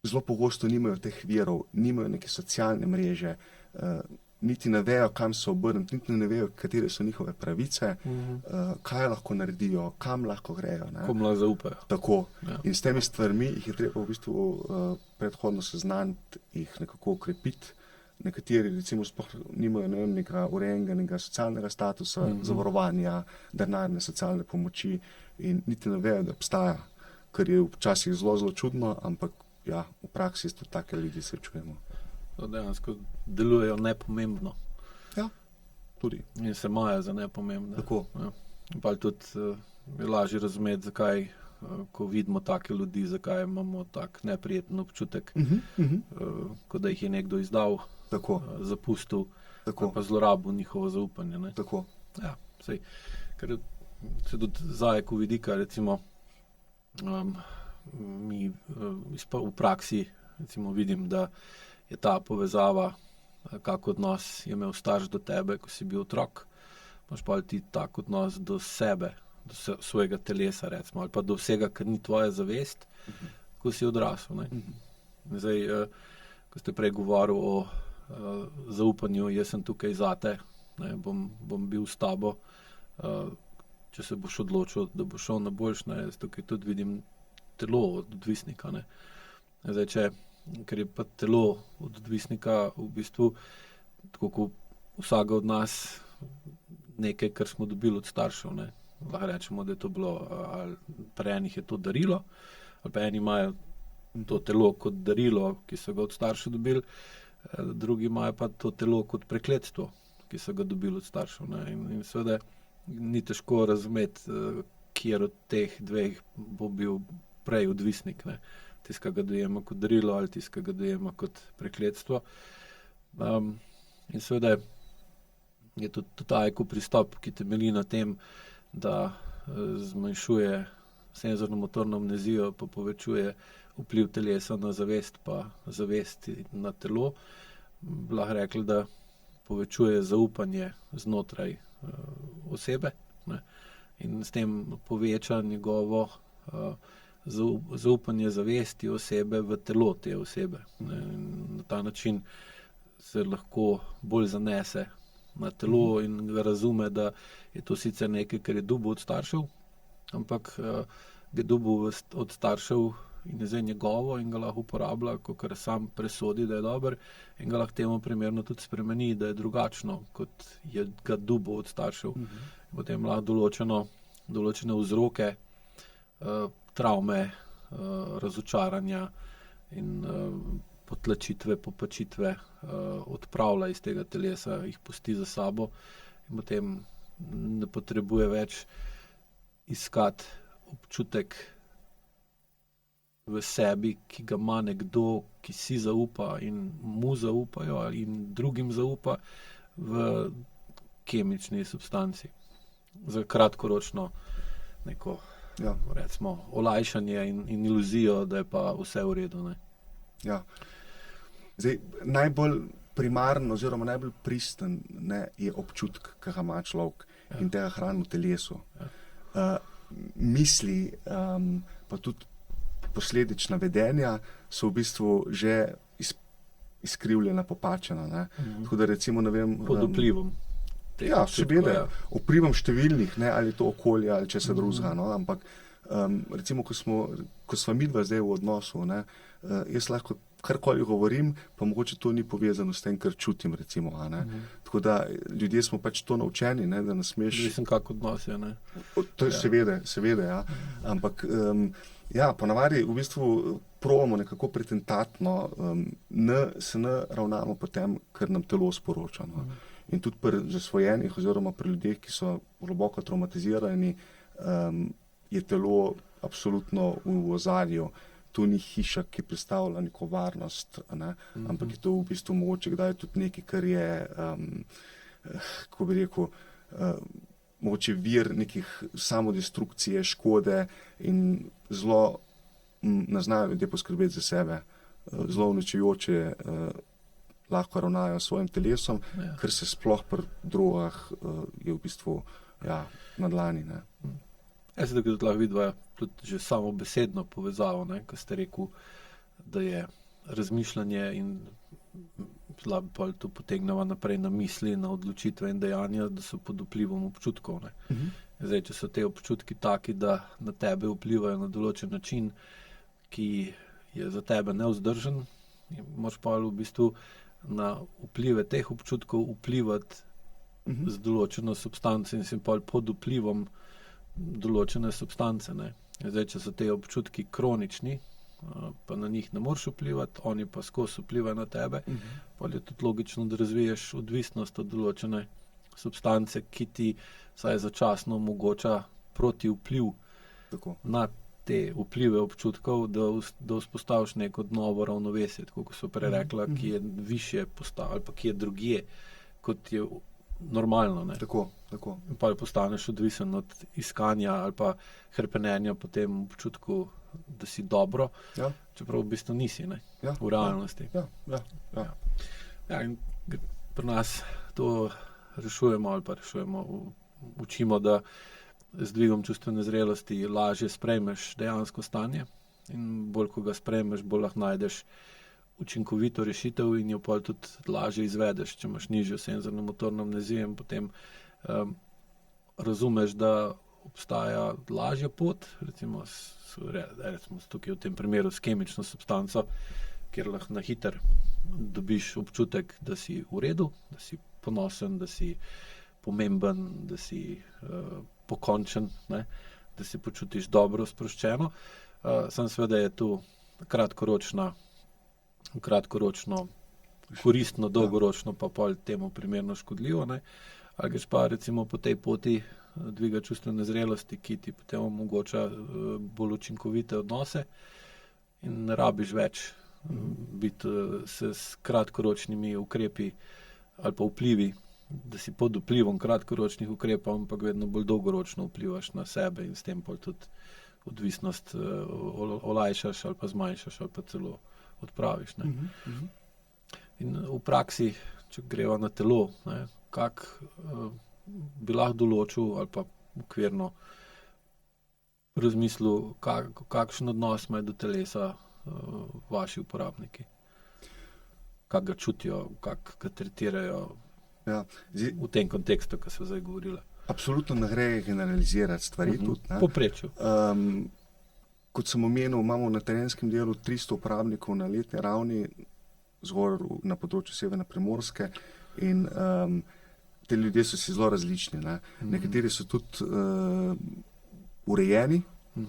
zelo pogosto nimajo teh virov, nimajo neke socialne mreže, niti ne vejo, kam se obrniti, niti ne vejo, katere so njihove pravice, kaj lahko naredijo, kam lahko grejo. Kom lahko zaupajo. Tako. Ja. In s temi stvarmi jih je treba v bistvu predhodno seznaniti, jih nekako ukrepiti. Nekateri recimo sploh nimajo nekega urejenega socialnega statusa, zavarovanja, denarne socialne pomoči in niti ne vejo, da obstaja, kar je včasih zelo, zelo čudno, ampak ja, v praksi tudi take ljudi srečujemo. To dejansko delujejo nepomembno. Ja, tudi. In se imajo za nepomembne. Tako. Ja. Pa tudi je lažje razumeti, zakaj, ko vidimo take ljudi, zakaj imamo tak neprijeten občutek, kot da jih je nekdo izdal, zapustil, pa zlorabil njihovo zaupanje. Ne? Tako. Ja, sej, ker se tudi zajek v vidika, recimo, mi v praksi recimo vidim, da je ta povezava, kak odnos je imel starš do tebe, ko si bil otrok, imaš pa ti tak odnos do sebe, do svojega telesa, recimo, ali pa do vsega, kar ni tvoja zavest, ko si odrasel. Ne? Zdaj, ko ste prej govoril o zaupanju, jaz sem tukaj zate, ne, bom bil s tabo, če se boš odločil, da boš šel na boljš, ne, jaz tukaj tudi vidim telo od odvisnika. Ne. Zdaj, ker je pa telo od odvisnika v bistvu, tako kot vsega od nas, nekaj, kar smo dobili od staršev. Ne. Lahko rečemo, da je to bilo, ali pri enih je to darilo, ali pa eni imajo to telo kot darilo, ki so ga od staršev dobili, drugi imajo pa to telo kot prekletstvo, ki so ga dobili od staršev. Ne. In seveda ni težko razumeti, kjer od teh dveh bo bil prej odvisnik. Tisti, ki ga dojema kot darilo, ali tisti, ki ga dojema kot prekletstvo. In seveda je tudi tajko pristop, ki temelji na tem, da zmanjšuje senzorno-motorno amnezijo, pa povečuje vpliv telesa na zavest, pa zavesti na telo. Lahko rekli, da povečuje zaupanje znotraj osebe, ne? In s tem poveča njegovo zaupanje zavesti osebe v telo te osebe. Ne? Na ta način se lahko bolj zanese na telo in ga razume, da je to sicer nekaj, kar je dobil od staršev, ampak ga dobil od staršev in je zdaj njegovo in ga lahko uporablja, kakor sam presodi, da je dober, in ga lahko temu primerno tudi spremeni, da je drugačno, kot je ga dobil od staršev. Potem lahko določene vzroke, travme, razočaranja in potlačitve, popačitve odpravlja iz tega telesa, jih pusti za sabo in potem ne potrebuje več iskati občutek v sebi, ki ga ima nekdo, ki si zaupa in mu zaupajo in drugim zaupa v kemični substanci. Za kratkoročno neko recimo, olajšanje in iluzijo, da je pa vse v redu. Ne? Ja. Zdaj, najbolj primarno oziroma najbolj pristen je občutek, ki ga ima človek in tega hrani v telesu. Misli, pa tudi posledična vedenja so v bistvu že izkrivljena, popačena. Ne. Tako da recimo, ne vem... Pod vplivom. Ja, seveda, vplivom številnih, ne, ali to okolje, ali česa drugega, no, ampak recimo, ko sva midva zdaj v odnosu, ne, jaz lahko karkoli govorim, pa mogoče to ni povezano s tem, kar čutim, recimo, a ne. Tako da ljudje smo pač to naučeni, ne, da nas smeš... Mislim, kak odnos je, ne? To je seveda, ja. Ampak, ja, ponavadi v bistvu probamo nekako pretentatno, se ne ravnamo po tem, kar nam telo sporoča, no. In tudi pri zasvojenih oziroma pri ljudeh, ki so globoko traumatizirani, je telo absolutno v ozadju. To ni hiša, ki predstavlja neko varnost, ne? Ampak je to v bistvu mogoče kdaj tudi nekaj, kar je, kako bi rekel, mogoče vir nekih samodestrukcije, škode in zelo ne znajo ljudje poskrbeti za sebe. Zelo uničujoče lahko ravnajo s svojim telesom, ker se sploh pri drogah je v bistvu na dlani. Ne. Jaz se tako lahko vidva tudi že samo besedno povezavo, ne, ko ste rekel, da je razmišljanje in lahko to potegneva naprej na misli, na odločitve in dejanja, da so pod vplivom občutkov. Ne. Zdaj, če so te občutki taki, da na tebe vplivajo na določen način, ki je za tebe nevzdržen, moraš pa v bistvu na vplive teh občutkov vplivati z določeno substanco in si pod vplivom določene substance. Ne. Zdaj, če so te občutki kronični, pa na njih ne moreš vplivati, oni pa skozi vplivajo na tebe, pa je tudi logično, da razviješ odvisnost od določene substance, ki ti vsaj začasno omogoča proti vpliv na te vplive občutkov, da vzpostaviš neko novo ravnovesje, tako kot so prej rekla, ki je višje postavljeno ali pa ki je drugje, kot je normalno. Ne. Tako. In pa postaneš odvisen od iskanja ali pa hrepenenja po tem občutku, da si dobro, čeprav v bistvu nisi, ne, v realnosti. Ja, in pri nas to rešujemo, učimo, da z dvigom čustvene zrelosti lažje sprejmeš dejansko stanje in bolj, ko ga sprejmeš, bolj lahko najdeš učinkovito rešitev in jo potem tudi lažje izvedeš. Če imaš nižjo senzorno motorno amnezijo in potem razumeš, da obstaja lažja pot, recimo tukaj v tem primeru s kemično substanco, kjer lahko na hiter dobiš občutek, da si v redu, da si ponosen, da si pomemben, da si pokončen, ne, da se počutiš dobro, sproščeno. Sam seveda je tu kratkoročno koristno, dolgoročno pa pol temu primerno škodljivo. Ne. Ali greš pa recimo po tej poti dviga čustvene zrelosti, ki ti potem omogoča bolj učinkovite odnose in ne rabiš več biti se s kratkoročnimi ukrepi ali pa vplivi, da si pod vplivom kratkoročnih ukrepov, ampak vedno bolj dolgoročno vplivaš na sebe in s tem pol tudi odvisnost olajšaš ali pa zmanjšaš ali pa celo odpraviš. Ne. In v praksi, če greva na telo, ne, kak bi lahko določil ali pa okvirno razmislil, kakšen odnos imajo do telesa vaši uporabniki? Kak ga čutijo, kak ga tretirajo v tem kontekstu, ko so zdaj govorili? Absolutno ne gre generalizirati stvari tudi. Ne. Poprečju. Kot sem omenil, imamo na terenskem delu 300 uporabnikov na letni ravni, zgolj na področju Severne Primorske in te ljudje so si zelo različni. Ne. Nekateri so tudi urejeni,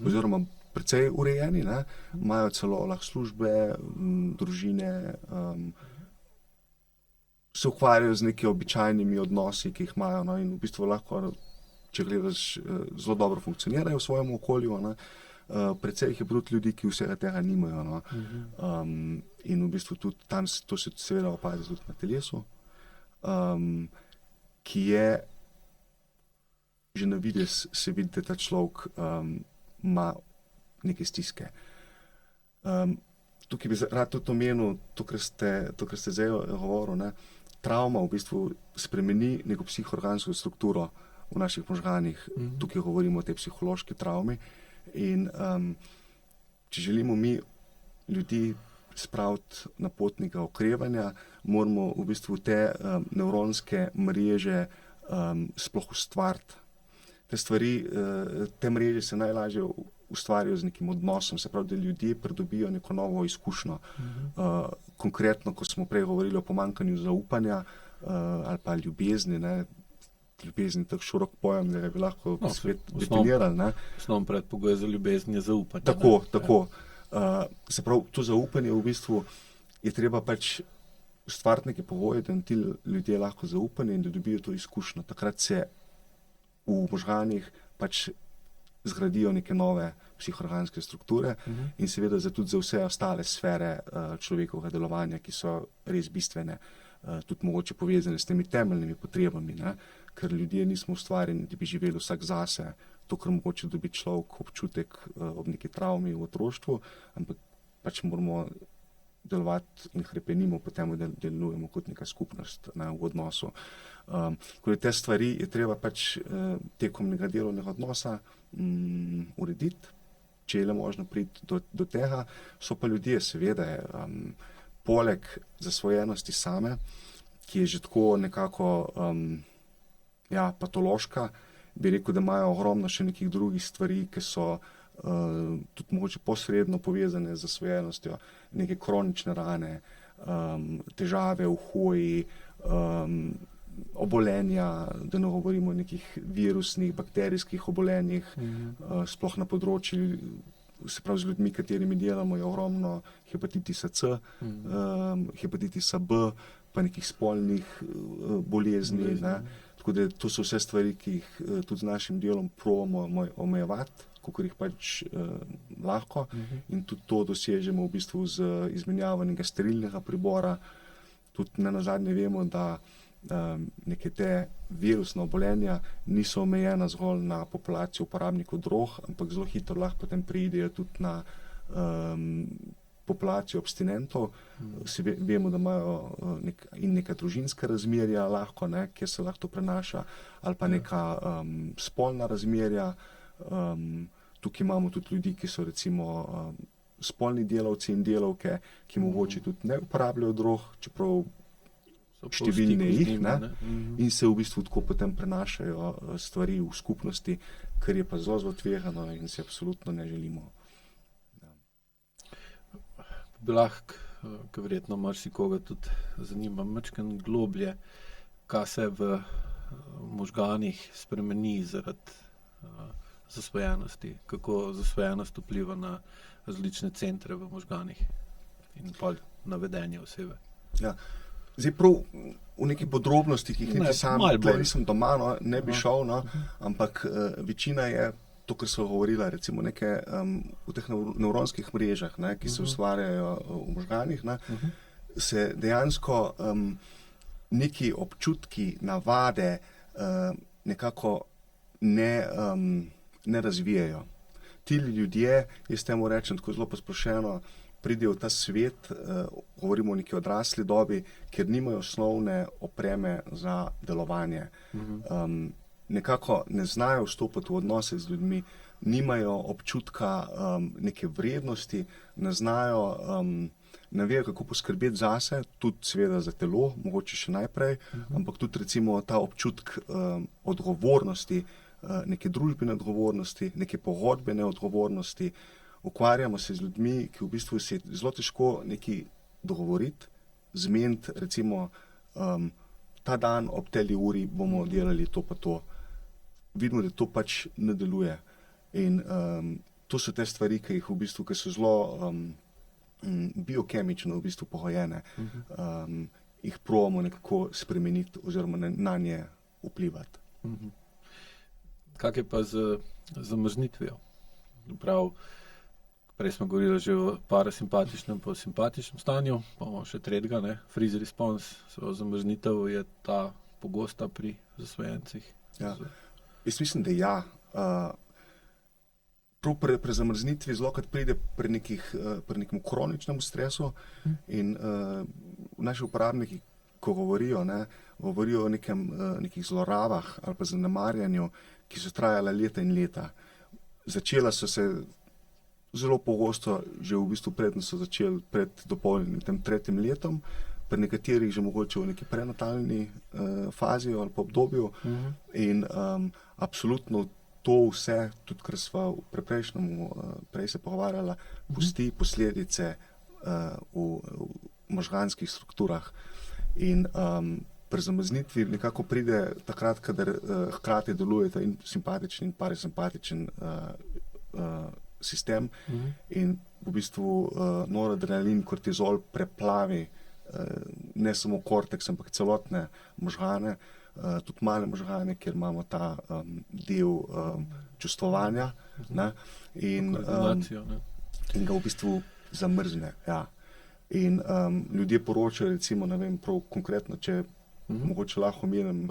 oziroma precej urejeni, ne. Imajo celo lahko službe, družine, se ukvarjajo z nekimi običajnimi odnosi, ki jih imajo, no, in v bistvu lahko, če gledaš, zelo dobro funkcionirajo v svojem okolju, ne. Precej jih je tudi ljudi, ki vsega tega nimajo, no. In v bistvu tudi tam to se seveda opazi tudi na telesu, ki je že na videz se vidi, da ta človek ima neke stiske. Tukaj bi rad tudi omenil to, kar ste zdaj govorili, ne. Travma v bistvu spremeni neko psihoorgansko strukturo v naših možganih. Tukaj govorimo o tej psihološki travmi. In če želimo mi ljudi spraviti na potnika okrevanja, moramo v bistvu te nevronske mreže sploh ustvariti. Te mreže se najlažje ustvarijo z nekim odnosom, se pravi, da ljudje pridobijo neko novo izkušnjo. Konkretno, ko smo prej govorili o pomanjkanju zaupanja ali pa ljubezni, ne, ljubezni tak širok pojem, da bi lahko svet definirali. Ne. Osnovni predpogoj za ljubezen je zaupanje. Tako. Se pravi, to zaupanje v bistvu je treba pač ustvariti neke pogoje, da ti ljudje lahko zaupajo in da dobijo to izkušnjo. Takrat se v možganih pač zgradijo neke nove psihoorganske strukture in seveda tudi za vse ostale sfere človekovega delovanja, ki so res bistvene, tudi mogoče povezane s temi temeljnimi potrebami, ne? Ker ljudje nismo ustvarjeni, da bi živeli vsak zase, to, kar mogoče dobi človek občutek ob neki travmi v otroštvu, ampak pač moramo delovati in hrepenimo po temu, da delujemo kot neka skupnost, ne, v odnosu. Te stvari je treba pač tekom nekega delovnega odnosa urediti, če je le možno priti do tega. So pa ljudje seveda poleg zasvojenosti same, ki je že tako nekako patološka, bi rekel, da imajo ogromno še nekih drugih stvari, ki so tudi mogoče posredno povezane z zasvojenostjo, neke kronične rane, težave v hoji, obolenja, da ne govorimo o nekih virusnih, bakterijskih obolenjih, sploh na področju, se pravi z ljudmi, katerimi delamo, je ogromno hepatitisa C, hepatitisa B, pa nekih spolnih bolezni. Ne. Tako da to so vse stvari, ki jih tudi z našim delom probamo omejevati, kakor jih pač lahko, in tudi to dosežemo v bistvu z izmenjavanjem sterilnega pribora. Tudi nenazadnje vemo, da neke te virusne obolenja niso omejena zgolj na populacijo uporabnikov drog, ampak zelo hitro lahko potem pridejo tudi na populacijo abstinentov. Vemo, da imajo neka družinska razmerja lahko, ne, kjer se lahko to prenaša, ali pa neka spolna razmerja. Tukaj imamo tudi ljudi, ki so recimo spolni delavci in delavke, ki mogoče tudi ne uporabljajo drog, čeprav številne jih, ne, in se v bistvu tako potem prenašajo stvari v skupnosti, kar je pa zelo tvegano in si absolutno ne želimo. Bi lahko, ker verjetno marsikoga tudi zanima, majčkeno globlje, kaj se v možganih spremeni zaradi zasvojenosti, kako zasvojenost vpliva na različne centre v možganih in pa na vedenje osebe. Ja. Zdaj prav v neki podrobnosti, ki jih niti sam nisem doma, ne bi šel, ampak večina je to, kar so govorila, recimo neke v teh nevronskih mrežah, ne, ki se ustvarjajo v možganih, ne, se dejansko neki občutki, navade nekako ne razvijajo. Ti ljudje, jaz temu rečem tako zelo posplošeno, pridejo v ta svet, govorimo o neki odrasli dobi, kjer nimajo osnovne opreme za delovanje. Nekako ne znajo vstopiti v odnose z ljudmi, nimajo občutka neke vrednosti, ne vejo, kako poskrbeti zase, tudi seveda za telo, mogoče še najprej, ampak tudi recimo ta občutek odgovornosti, neke družbene odgovornosti, neke pogodbene odgovornosti. Ukvarjamo se z ljudmi, ki v bistvu se zelo težko nekaj dogovoriti, zmeniti, recimo ta dan ob teli uri bomo delali to pa to. Vidimo, da to pač ne deluje. In to so te stvari, ki jih v bistvu, ki so zelo biokemično v bistvu pogojene, jih probamo nekako spremeniti oziroma na nje vplivati. Kak je pa z zamrznitvijo? Prav, prej smo govorili že o parasimpatičnem pa o simpatičnem stanju, pa imamo še tretjega, ne, freeze response, zamrznitev je ta pogosta pri zasvojencih. Ja. Jaz mislim, da ja. Prav pri zamrznitvi zelo krat pride pri nekem kroničnem stresu in naši uporabniki, ko govorijo, ne, govorijo o nekih zlorabah ali pa zanemarjanju, ki so trajala leta in leta. Začela so se zelo pogosto že v bistvu predno so začeli pred dopolnjenim tem 3. letom, pri nekaterih že mogoče v neki prenatalni fazi ali pa obdobju. In absolutno to vse, tudi kar sva v preprejšnjemu prej se pogovarjala, pusti posledice v možganskih strukturah. In pri zamrznitvi nekako pride takrat, kadar hkrati delujeta in simpatični in parasimpatičen sistem in v bistvu noradrenalin, kortizol preplavi ne samo korteks, ampak celotne možgane, tudi male možgane, kjer imamo ta del čustvovanja, ne, in ga v bistvu zamrzne. Ja. In ljudje poročajo, recimo, ne vem, prav konkretno, če mogoče lahko omenim,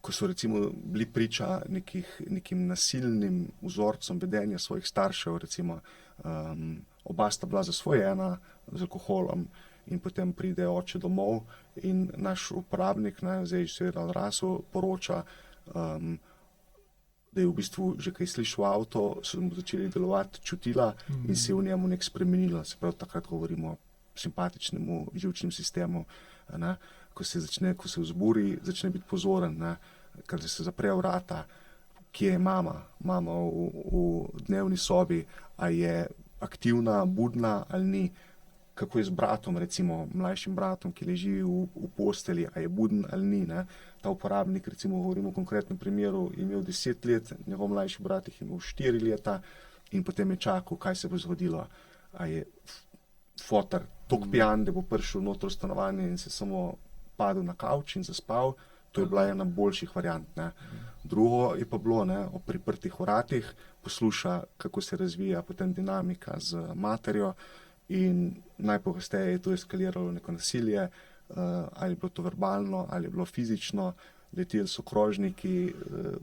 ko so recimo bili priča nekim nasilnim vzorcem vedenja svojih staršev, recimo oba sta bila zasvojena z alkoholom in potem pride oče domov in naš uporabnik, zdaj seveda odrasel, poroča, da je v bistvu že kaj slišal avto, so mu začeli delovati čutila in se je v njemu nek spremenilo. Se pravi, takrat govorimo o simpatičnemu živčnem sistemu, ne? Ko se vzburi, začne biti pozoren, ne? Ker se zapre vrata, kje je mama. Mama v dnevni sobi, a je aktivna, budna ali ni. Kako je z bratom, recimo mlajšim bratom, ki leži v postelji, a je buden ali ni. Ne? Ta uporabnik, recimo govorimo o konkretnem primeru, je imel 10 let, njegov mlajši brat je imel 4 leta in potem je čakal, kaj se bo zgodilo. A je fotar toliko pijan, da bo prišel noter v stanovanje in se samo padel na kavč in zaspal. To je bila ena boljših variant. Ne? Drugo je pa bilo, ne, o priprtih vratih, posluša, kako se razvija potem dinamika z materjo in najpogosteje je to eskaliralo neko nasilje, ali je bilo to verbalno, ali je bilo fizično, leteli so krožniki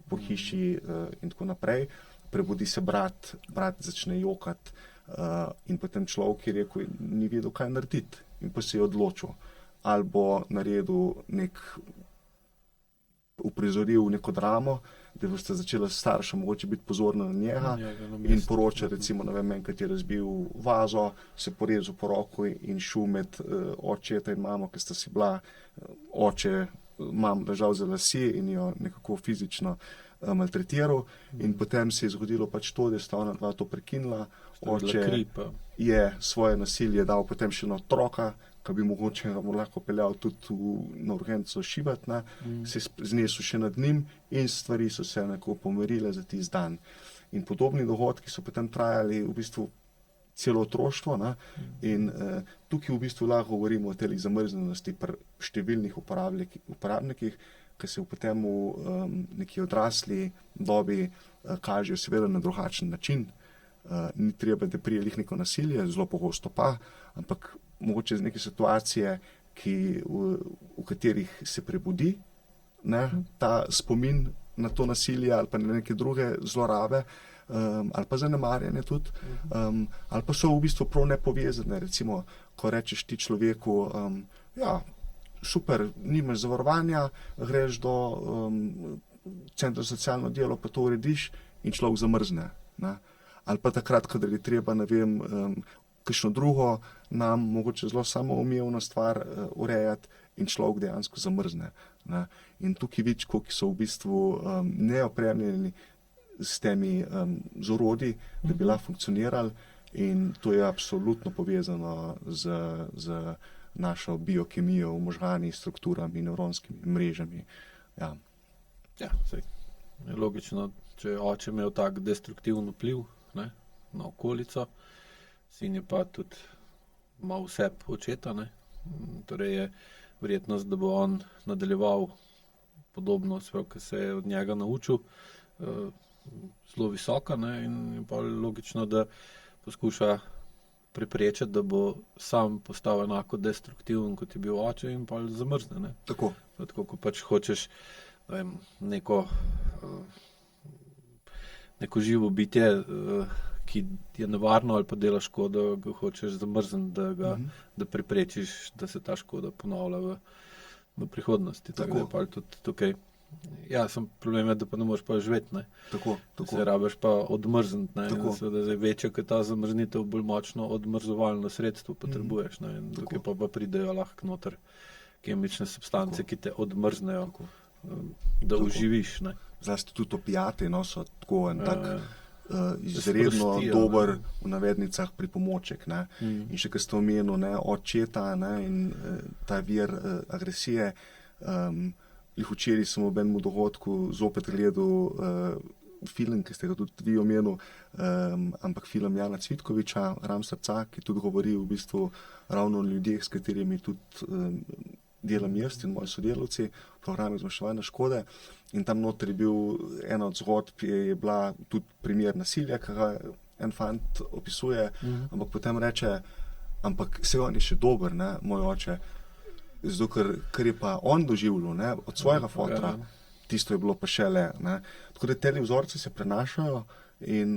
po hiši in tako naprej. Prebudi se brat začne jokati in potem človek je rekel, ni vedel, kaj narediti in pa se je odločil. Ali bo naredil uprizoril neko dramo, da boste začeli starša mogoče biti pozorni na njega in poroča, recimo, ne vem, enkrat je razbil vazo, se porezal po roko in šel med očeta in mamo, ki sta si bila, oče mam ležal za lase in jo nekako fizično maltretiral in potem se je zgodilo pač to, da sta ona dva to prekinila. Oče je svoje nasilje dal potem še na otroka, ki bi mogoče lahko peljal tudi na urgenco šibati, se je znesel še nad njim in stvari so se nekako pomirile za tisti dan. In podobni dogodki so potem trajali v bistvu celo otroštvo, ne? In tukaj v bistvu lahko govorimo o tej zamrznjenosti pri številnih uporabnikih, ki se potem v neki odrasli dobi kažejo seveda na drugačen način. Ni treba, da prije neko nasilje, zelo pogosto pa, ampak mogoče z neke situacije, v katerih se prebudi, ne, ta spomin na to nasilje ali pa na neke druge zlorabe, ali pa zanemarjanje tudi, ali pa so v bistvu prav nepovezane. Recimo, ko rečeš ti človeku, ja, super, nimaš zavarovanja, greš do centra za socialno delo, pa to urediš in človek zamrzne. Ne. Ali pa takrat, kadar je treba, ne vem, kakšno drugo nam mogoče zelo samoumevno stvar urejati in človek dejansko zamrzne. Ne. In tukaj vidiš, koliko so v bistvu neopremljeni s temi z orodji, da bi lahko funkcionirali in to je absolutno povezano z našo biokemijo v možganih, strukturami, nevronskimi mrežami. Ja, saj je logično, če je oče imel tak destruktiven vpliv, ne, na okolico, sin je pa tudi imel vseb očeta, ne. Torej je verjetnost, da bo on nadaljeval podobno, ki se je od njega naučil, zelo visoka, ne, in je pa logično, da poskuša preprečiti, da bo sam postal enako destruktiven, kot je bil oče in pa zamrzne. Ne. Tako. Tako, ko pač hočeš, ne vem, neko živo bitje, ki je nevarno ali pa dela škodo, ga hočeš zamrzniti, da preprečiš, da se ta škoda ponavlja v prihodnosti. Tako da je pa tudi tukaj Ja, sem problem je, da pa ne moreš pa živeti, ne. Tako. Se rabiš pa odmrzniti, ne. Tako. In seveda zdaj večja, kot ta zamrznitev, bolj močno odmrzovalno sredstvo potrebuješ, ne. In tukaj pa pridejo lahko noter kemične substance, ki te odmrznejo, da uživiš, ne. Zlasti tudi opijati, no, so tako en tak izredno sprostijo, dober, v navednicah, pripomoček, ne. In še, kar ste omenil, ne, očeta, ne, in ta vir agresije. Včeraj sem ob enem dogodku zopet gledal film, ki ste ga tudi vi omenil, ampak film Jana Cvitkoviča, Ram srca, ki tudi govori v bistvu ravno o ljudeh, s katerimi tudi delam jaz in moji sodelavci v programu zmanjševanja škode. In tam noter je bil ena od zgodb, je bila tudi primer nasilja, ki ga en fant opisuje, ampak potem reče, ampak saj on je še dober, ne, moj oče, zato ker je pa on doživljal, ne, od svojega fotra, tisto je bilo pa šele, ne. Tako da te vzorci se prenašajo in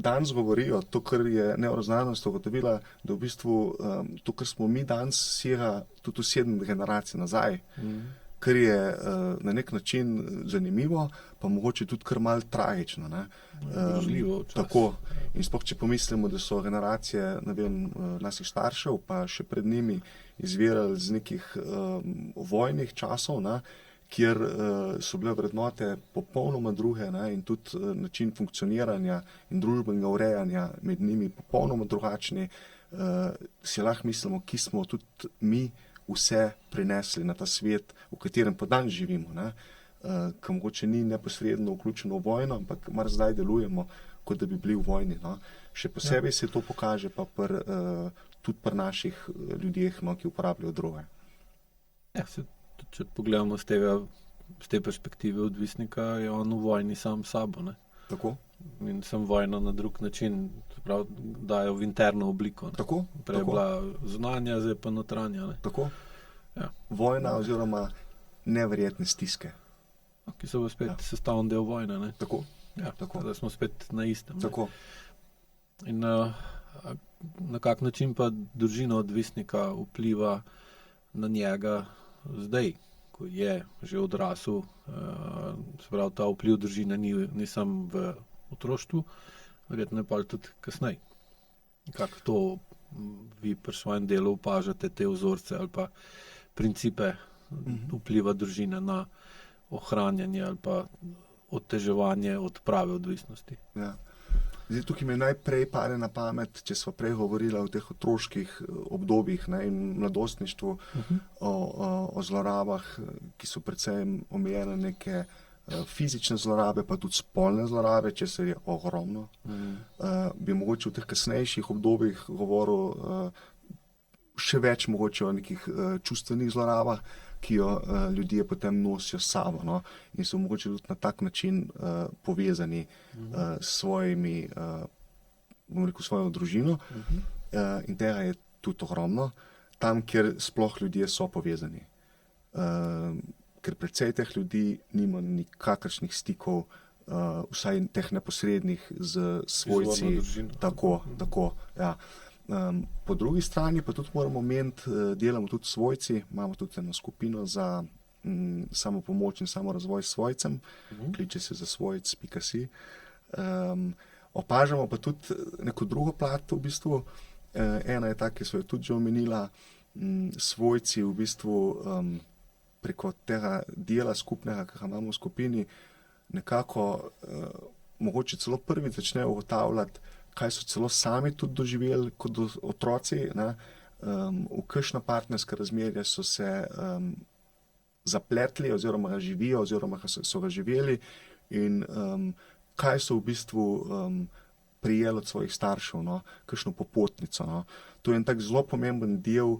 danes govorijo, to, kar je nevroznanost ugotovila, da v bistvu to, kar smo mi danes, sega tudi v 7 generacij nazaj, kar je na nek način zanimivo, pa mogoče tudi kar malo tragično, ne. Grozljivo včasih. Tako. In sploh, če pomislimo, da so generacije, ne vem, naših staršev, pa še pred njimi izvirali z nekih vojnih časov, ne, kjer so bile vrednote popolnoma druge, ne, in tudi način funkcioniranja in družbenega urejanja med njimi popolnoma drugačni, si lahko mislimo, ki smo tudi mi vse prinesli na ta svet, v katerem pa danes živimo, ne, ki mogoče ni neposredno vključeno v vojno, ampak mar zdaj delujemo, kot da bi bili v vojni, no. Še posebej se to pokaže pa tudi pri naših ljudeh, no, ki uporabljajo droge. Ja, če pogledamo z te perspektive odvisnika, je on v vojni sam s sabo, ne. Tako. In sem vojna na drug način, prav dajo v interno obliko, ne. Tako. Prej je bila zunanja, zdaj pa notranja, ne. Tako. Ja. Vojna oziroma neverjetne stiske. Ki so pa spet sestavni del vojne, ne. Tako. Ja, Tako. da smo spet na istem. Tako. In na kak način pa družina odvisnika vpliva na njega zdaj, ko je že odrasel, se pravi, ta vpliv družine ni samo v otroštvu, verjetno je pa tudi kasneje. Kako to vi pri svojem delu opažate, te vzorce ali pa principe vpliva družine na ohranjanje ali pa oteževanje odprave odvisnosti? Ja. Zdaj, tukaj mi najprej pade na pamet, če smo prej govorili o teh otroških obdobjih, ne, in mladostništvu, o zlorabah, ki so predvsem omejene neke fizične zlorabe, pa tudi spolne zlorabe, česar je ogromno. Bi mogoče v teh kasnejših obdobjih govoril še več mogoče o nekih čustvenih zlorabah, ki jo ljudje potem nosijo s sabo, no, in so mogoče tudi na tak način povezani s svojimi, bom rekel, svojo družino. In tega je tudi ogromno, tam, kjer sploh ljudje so povezani. Ker precej teh ljudi nima nikakršnih stikov, vsaj teh neposrednih z svojci. Tako, ja. Po drugi strani pa tudi moramo omeniti, delamo tudi svojci, imamo tudi eno skupino za samopomoč in samorazvoj s svojcem, kliče se zasvojec.si. Opažamo pa tudi neko drugo plat v bistvu. Ena je ta, ki so jo tudi že omenila, svojci v bistvu preko tega dela skupnega, ki ga imamo v skupini, nekako mogoče celo prvi začnejo ugotavljati, kaj so celo sami tudi doživeli kot otroci, ne. V kakšna partnerska razmerja so se zapletli oziroma ga živijo oziroma so ga živeli in kaj so v bistvu prijeli od svojih staršev, no, kakšno popotnico, no. To je en tak zelo pomemben del,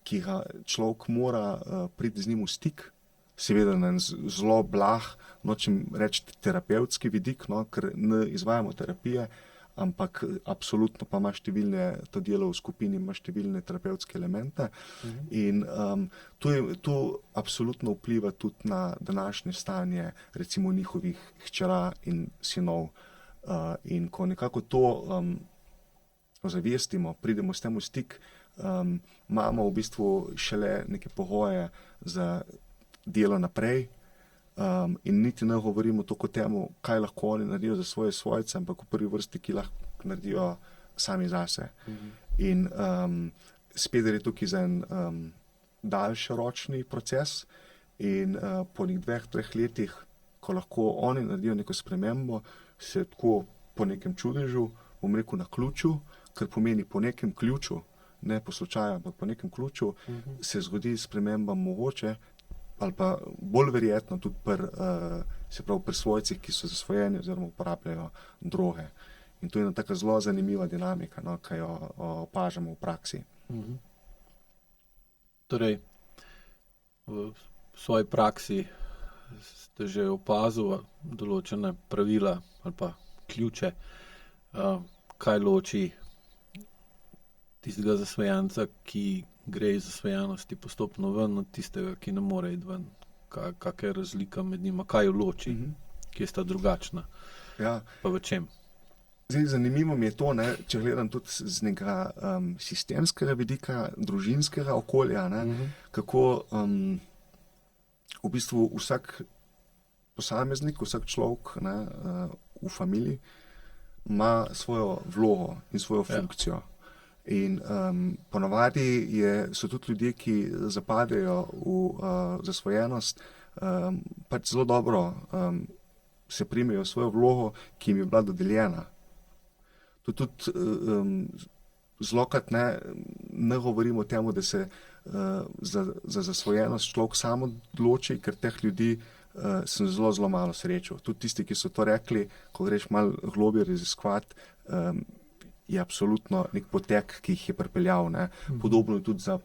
ki ga človek mora priti z njim v stik, seveda na en zelo blag, nočem reči terapevtski vidik, no, ker ne izvajamo terapije, ampak absolutno pa ima številne, to delo v skupini ima številne terapevtske elemente. In to absolutno vpliva tudi na današnje stanje recimo njihovih hčera in sinov. In ko nekako to ozavestimo, pridemo s tem v stik, imamo v bistvu šele neke pogoje za delo naprej. In niti ne govorimo toliko o tem, kaj lahko oni naredijo za svoje svojce, ampak v prvi vrsti, ki lahko naredijo sami zase. In spet je tukaj za en daljšoročni proces in po 2-3 letih, ko lahko oni naredijo neko spremembo, se tako po nekem čudežu, bom rekel na ključu, kar pomeni po nekem ključu, ne po slučaju, ampak po nekem ključu, se zgodi sprememba mogoče, ali pa bolj verjetno tudi pri svojcih, ki so zasvojeni oziroma uporabljajo droge. In to je ena taka zelo zanimiva dinamika, no, ki jo opažamo v praksi. Torej, v svoji praksi ste že opazili določene pravila ali pa ključe, kaj loči tistega zasvojenca, ki gre iz zasvojenosti postopno ven, od tistega, ki ne more iti ven. Kakšna je razlika med njima, kaj jo loči, ki sta drugačna, Ja. pa v čem? Zdaj, zanimivo mi je to, ne, če gledam tudi z nekega sistemskega vidika, družinskega okolja, ne, kako v bistvu vsak posameznik, vsak človek, ne, v familiji ima svojo vlogo in svojo funkcijo. In ponavadi so tudi ljudje, ki zapadejo v zasvojenost, pač zelo dobro se primejo svojo vlogo, ki jim je bila dodeljena. To tudi zlokrat ne govorimo o tem, da se za zasvojenost človek samo odloči, ker teh ljudi sem zelo malo srečal. Tudi tisti, ki so to rekli, ko greš malo globje raziskovati, je absolutno nek potek, ki jih je pripeljal. Ne. Podobno tudi za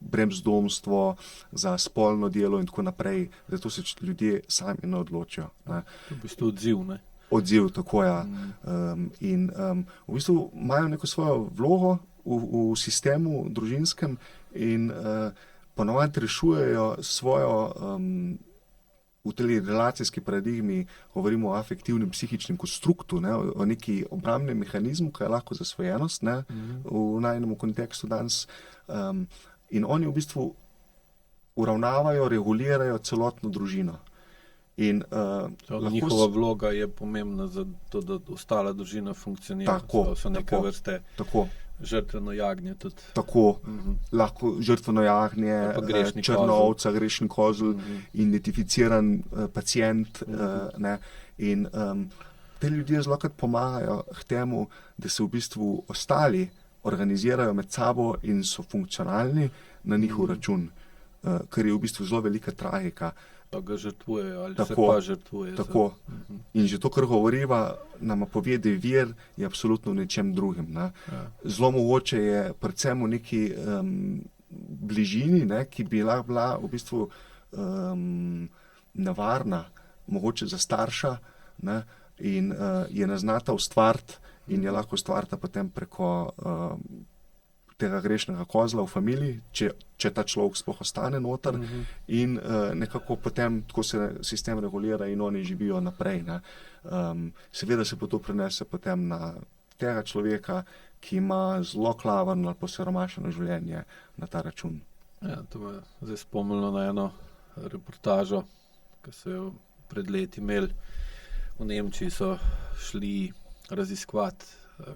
brezdomstvo, za spolno delo in tako naprej. Zato se ljudje sami ne odločijo. Ne. To je v bistvu odziv, ne? Odziv, tako ja. In v bistvu imajo neko svojo vlogo v sistemu družinskem in ponovadi rešujejo svojo v tej relacijski paradigmi, govorimo o afektivnem psihičnem konstruktu, ne, o neki obrambnem mehanizmu, ki je lahko zasvojenost, ne, v najnem kontekstu danes. In oni v bistvu uravnavajo, regulirajo celotno družino. In, njihova vloga je pomembna za to, da ostala družina funkcionira. So neke vrste žrtveno jagnje tudi. Tako, lahko žrtveno jagnje, črna ovca, grešni kozel, identificiran pacient. Ne, in te ljudje zlokrat pomagajo k temu, da se v bistvu ostali organizirajo med sabo in so funkcionalni na njihov račun, kar je v bistvu zelo velika tragika. Pa ga žrtvujejo ali se pa žrtvuje. Tako. In že to, kar govoriva, nama pove, da je vir je absolutno v nečem drugem. Ne. Zelo mogoče je predvsem v neki bližini, ne, ki bi lahko bila v bistvu nevarna, mogoče za starša, ne, in je ne znata ustvariti in je lahko ustvarita potem preko tega grešnega kozla v familiji, če ta človek sploh ostane noter in nekako potem tako se sistem regulira in oni živijo naprej. Ne. Seveda se pa to prenese potem na tega človeka, ki ima zelo klavrno ali posiromašeno življenje na ta račun. Ja, to me zdaj spomnilo na eno reportažo, ki so jo pred leti imeli. V Nemčiji so šli raziskovati,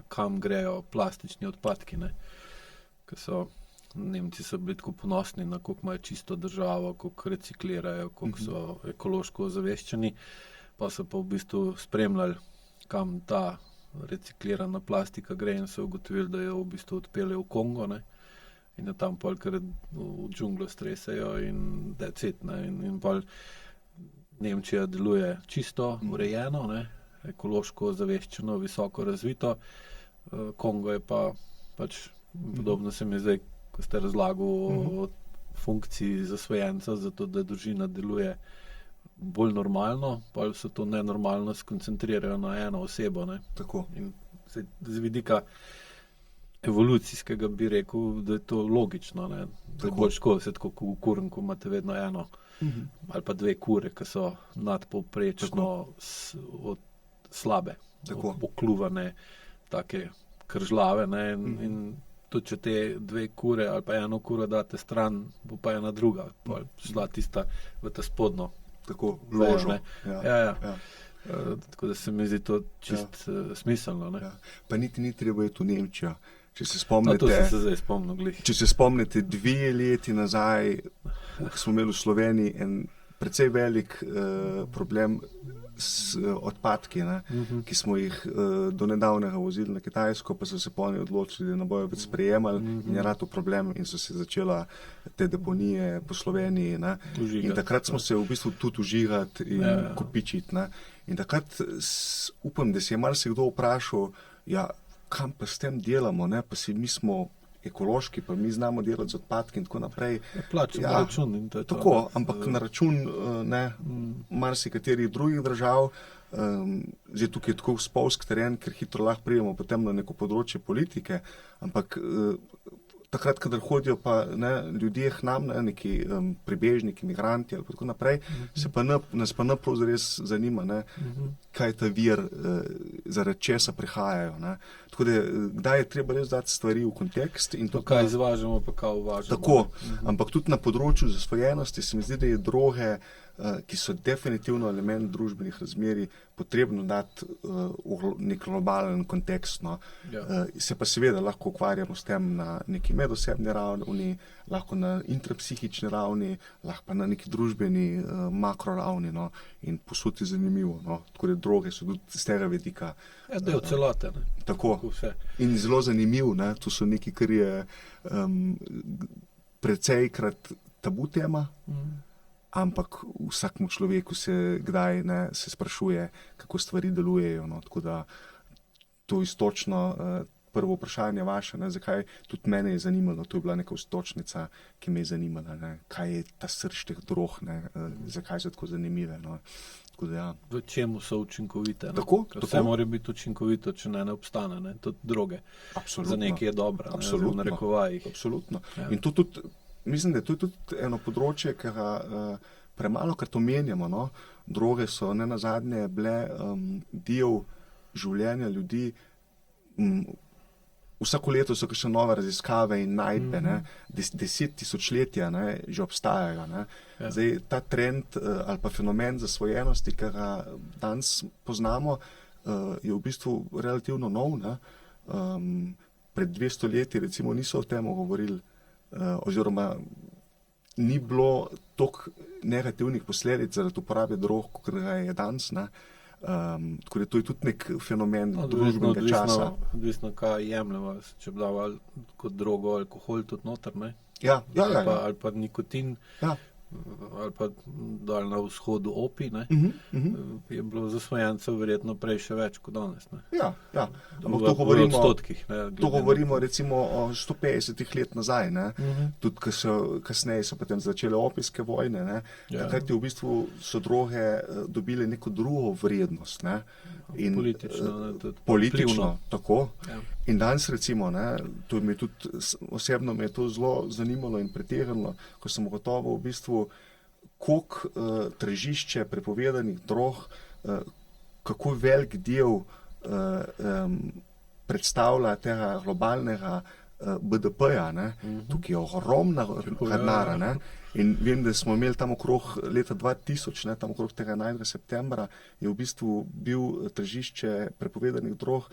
kam grejo plastični odpadki, ne. Nemci so bili tako ponosni, na koliko imajo čisto državo, koliko reciklirajo, koliko so ekološko ozaveščeni, pa so pa v bistvu spremljali, kam ta reciklirana plastika gre in so ugotovili, da jo v bistvu odpeljejo v Kongo, ne, in da tam pol kar v džunglo stresajo in that's it, ne, in pol Nemčija deluje čisto, urejeno, ne, ekološko ozaveščeno, visoko razvito, Kongo je pa pač podobno se mi zdaj, ko ste razlagali o funkciji zasvojenca, zato da družina deluje bolj normalno, pa so to nenormalno skoncentrirajo na eno osebo. Ne? Tako. In z vidika evolucijskega bi rekel, da je to logično. Ne? Da je bolj škoda, se tako v kurniku imate vedno eno ali pa dve kure, ki so nadpovprečno slabe, okluvane, take kržlave, ne? In tudi če te 2 kure ali pa 1 kuro date stran, bo pa ena druga, pa šla tista v ta spodnjo. Tako, vejo, ložo. ne. Ja. Tako da se mi zdi to čist smiselno. Ne? Ja. Pa niti treba iti v Nemčijo. Če se No, spomnite, to sem se zdaj spomnil, glih. če se spomnite 2 leti nazaj, smo imeli v Sloveniji en precej velik problem s odpadki, ne, ki smo jih do nedavnega vozili na Kitajsko, pa so se po njih odločili, da ne bojo več sprejemali in je rato problem in so se začela te deponije po Sloveniji. Ne. In takrat smo se v bistvu tudi užigati in kopičiti. Ne. In takrat upam, da si je marsikdo vprašal, ja, kam pa s tem delamo, ne, pa si mi smo ekološki, pa mi znamo delati z odpadki in tako naprej. Plačamo račun in to je to. Tako, ampak na račun marsikaterih drugih držav. Zdaj tukaj je tako spolsk teren, ker hitro lahko pridemo potem na neko področje politike, ampak takrat, kadar hodijo pa ljudje k nam, neki pribežniki, migranti ali tako naprej, nas pa prav zares zanima, kaj je ta vir, zaradi česa prihajajo. Ne. Tako da, kdaj je treba res dati stvari v kontekst. In to, kaj izvažamo, pa kaj uvažamo. Tako, ampak tudi na področju zasvojenosti se mi zdi, da je droge, ki so definitivno element družbenih razmerij, potrebno dati v nek globalen kontekst. No. Se pa seveda lahko ukvarjamo s tem na neki medosebni ravni, lahko na intrapsihični ravni, lahko pa na neki družbeni makroravni. No. In posud je zanimivo. No. Tako da droge so tudi z tega vidika. Del celote. Ne. Tako. In zelo zanimiv. Ne. To so neki, kar je precejkrat tabu tema. Ampak vsakmu človeku se kdaj se sprašuje, kako stvari delujejo. No. Tako da to istočno prvo vprašanje vaše, zakaj tudi mene je zanimalo, to je bila neka istočnica, ki me je zanimala, kaj je ta srž teh drog, zakaj so tako zanimive. No. Tako da, ja. V čemu so učinkovite? Tako. Vse mora biti učinkovito, če ne obstane. Tudi droge. Absolutno. Za nekaj je dobra. Absolutno. V narekovajih. Absolutno. Ja. In to tudi mislim, da je to tudi eno področje, ki ga premalo krat omenjamo. No? Droge so nenazadnje bile del življenja ljudi. Vsako leto so kakšne nove raziskave in najdbe, 10 tisočletja že obstajajo. Ja. Zdaj, ta trend ali pa fenomen zasvojenosti, ki ga danes poznamo, je v bistvu relativno nov. Pred 200 leti recimo niso o tem govorili, oziroma ni bilo toliko negativnih posledic zaradi uporabe drog, kot ga je danes. Tako da to je tudi nek fenomen družbenega časa. Odvisno, kaj jemljemo, če bi dal kot drogo alkohol tudi noter, ne? Ja. Ali pa nikotin. Ja. Ali pa dal na vzhodu opij, ne? Je bilo zasvojencev verjetno prej še več kot danes. Ne? Ja. Ampak v odstotkih. To govorimo recimo o 150 let nazaj. Tudi kasneje so potem začele opijske vojne. Takrat v bistvu so droge dobile neko drugo vrednost. In politično. Tako. Ja. In danes recimo, to mi tudi osebno me je to zelo zanimalo in pretegnilo, ko sem gotovo v bistvu, koliko tržišče prepovedanih drog, kako velik del predstavlja tega globalnega BDP-ja. Tukaj je ogromna denarja. In vem, da smo imeli tam okrog leta 2000, tam okrog tega 11. septembra, je v bistvu bil tržišče prepovedanih drog,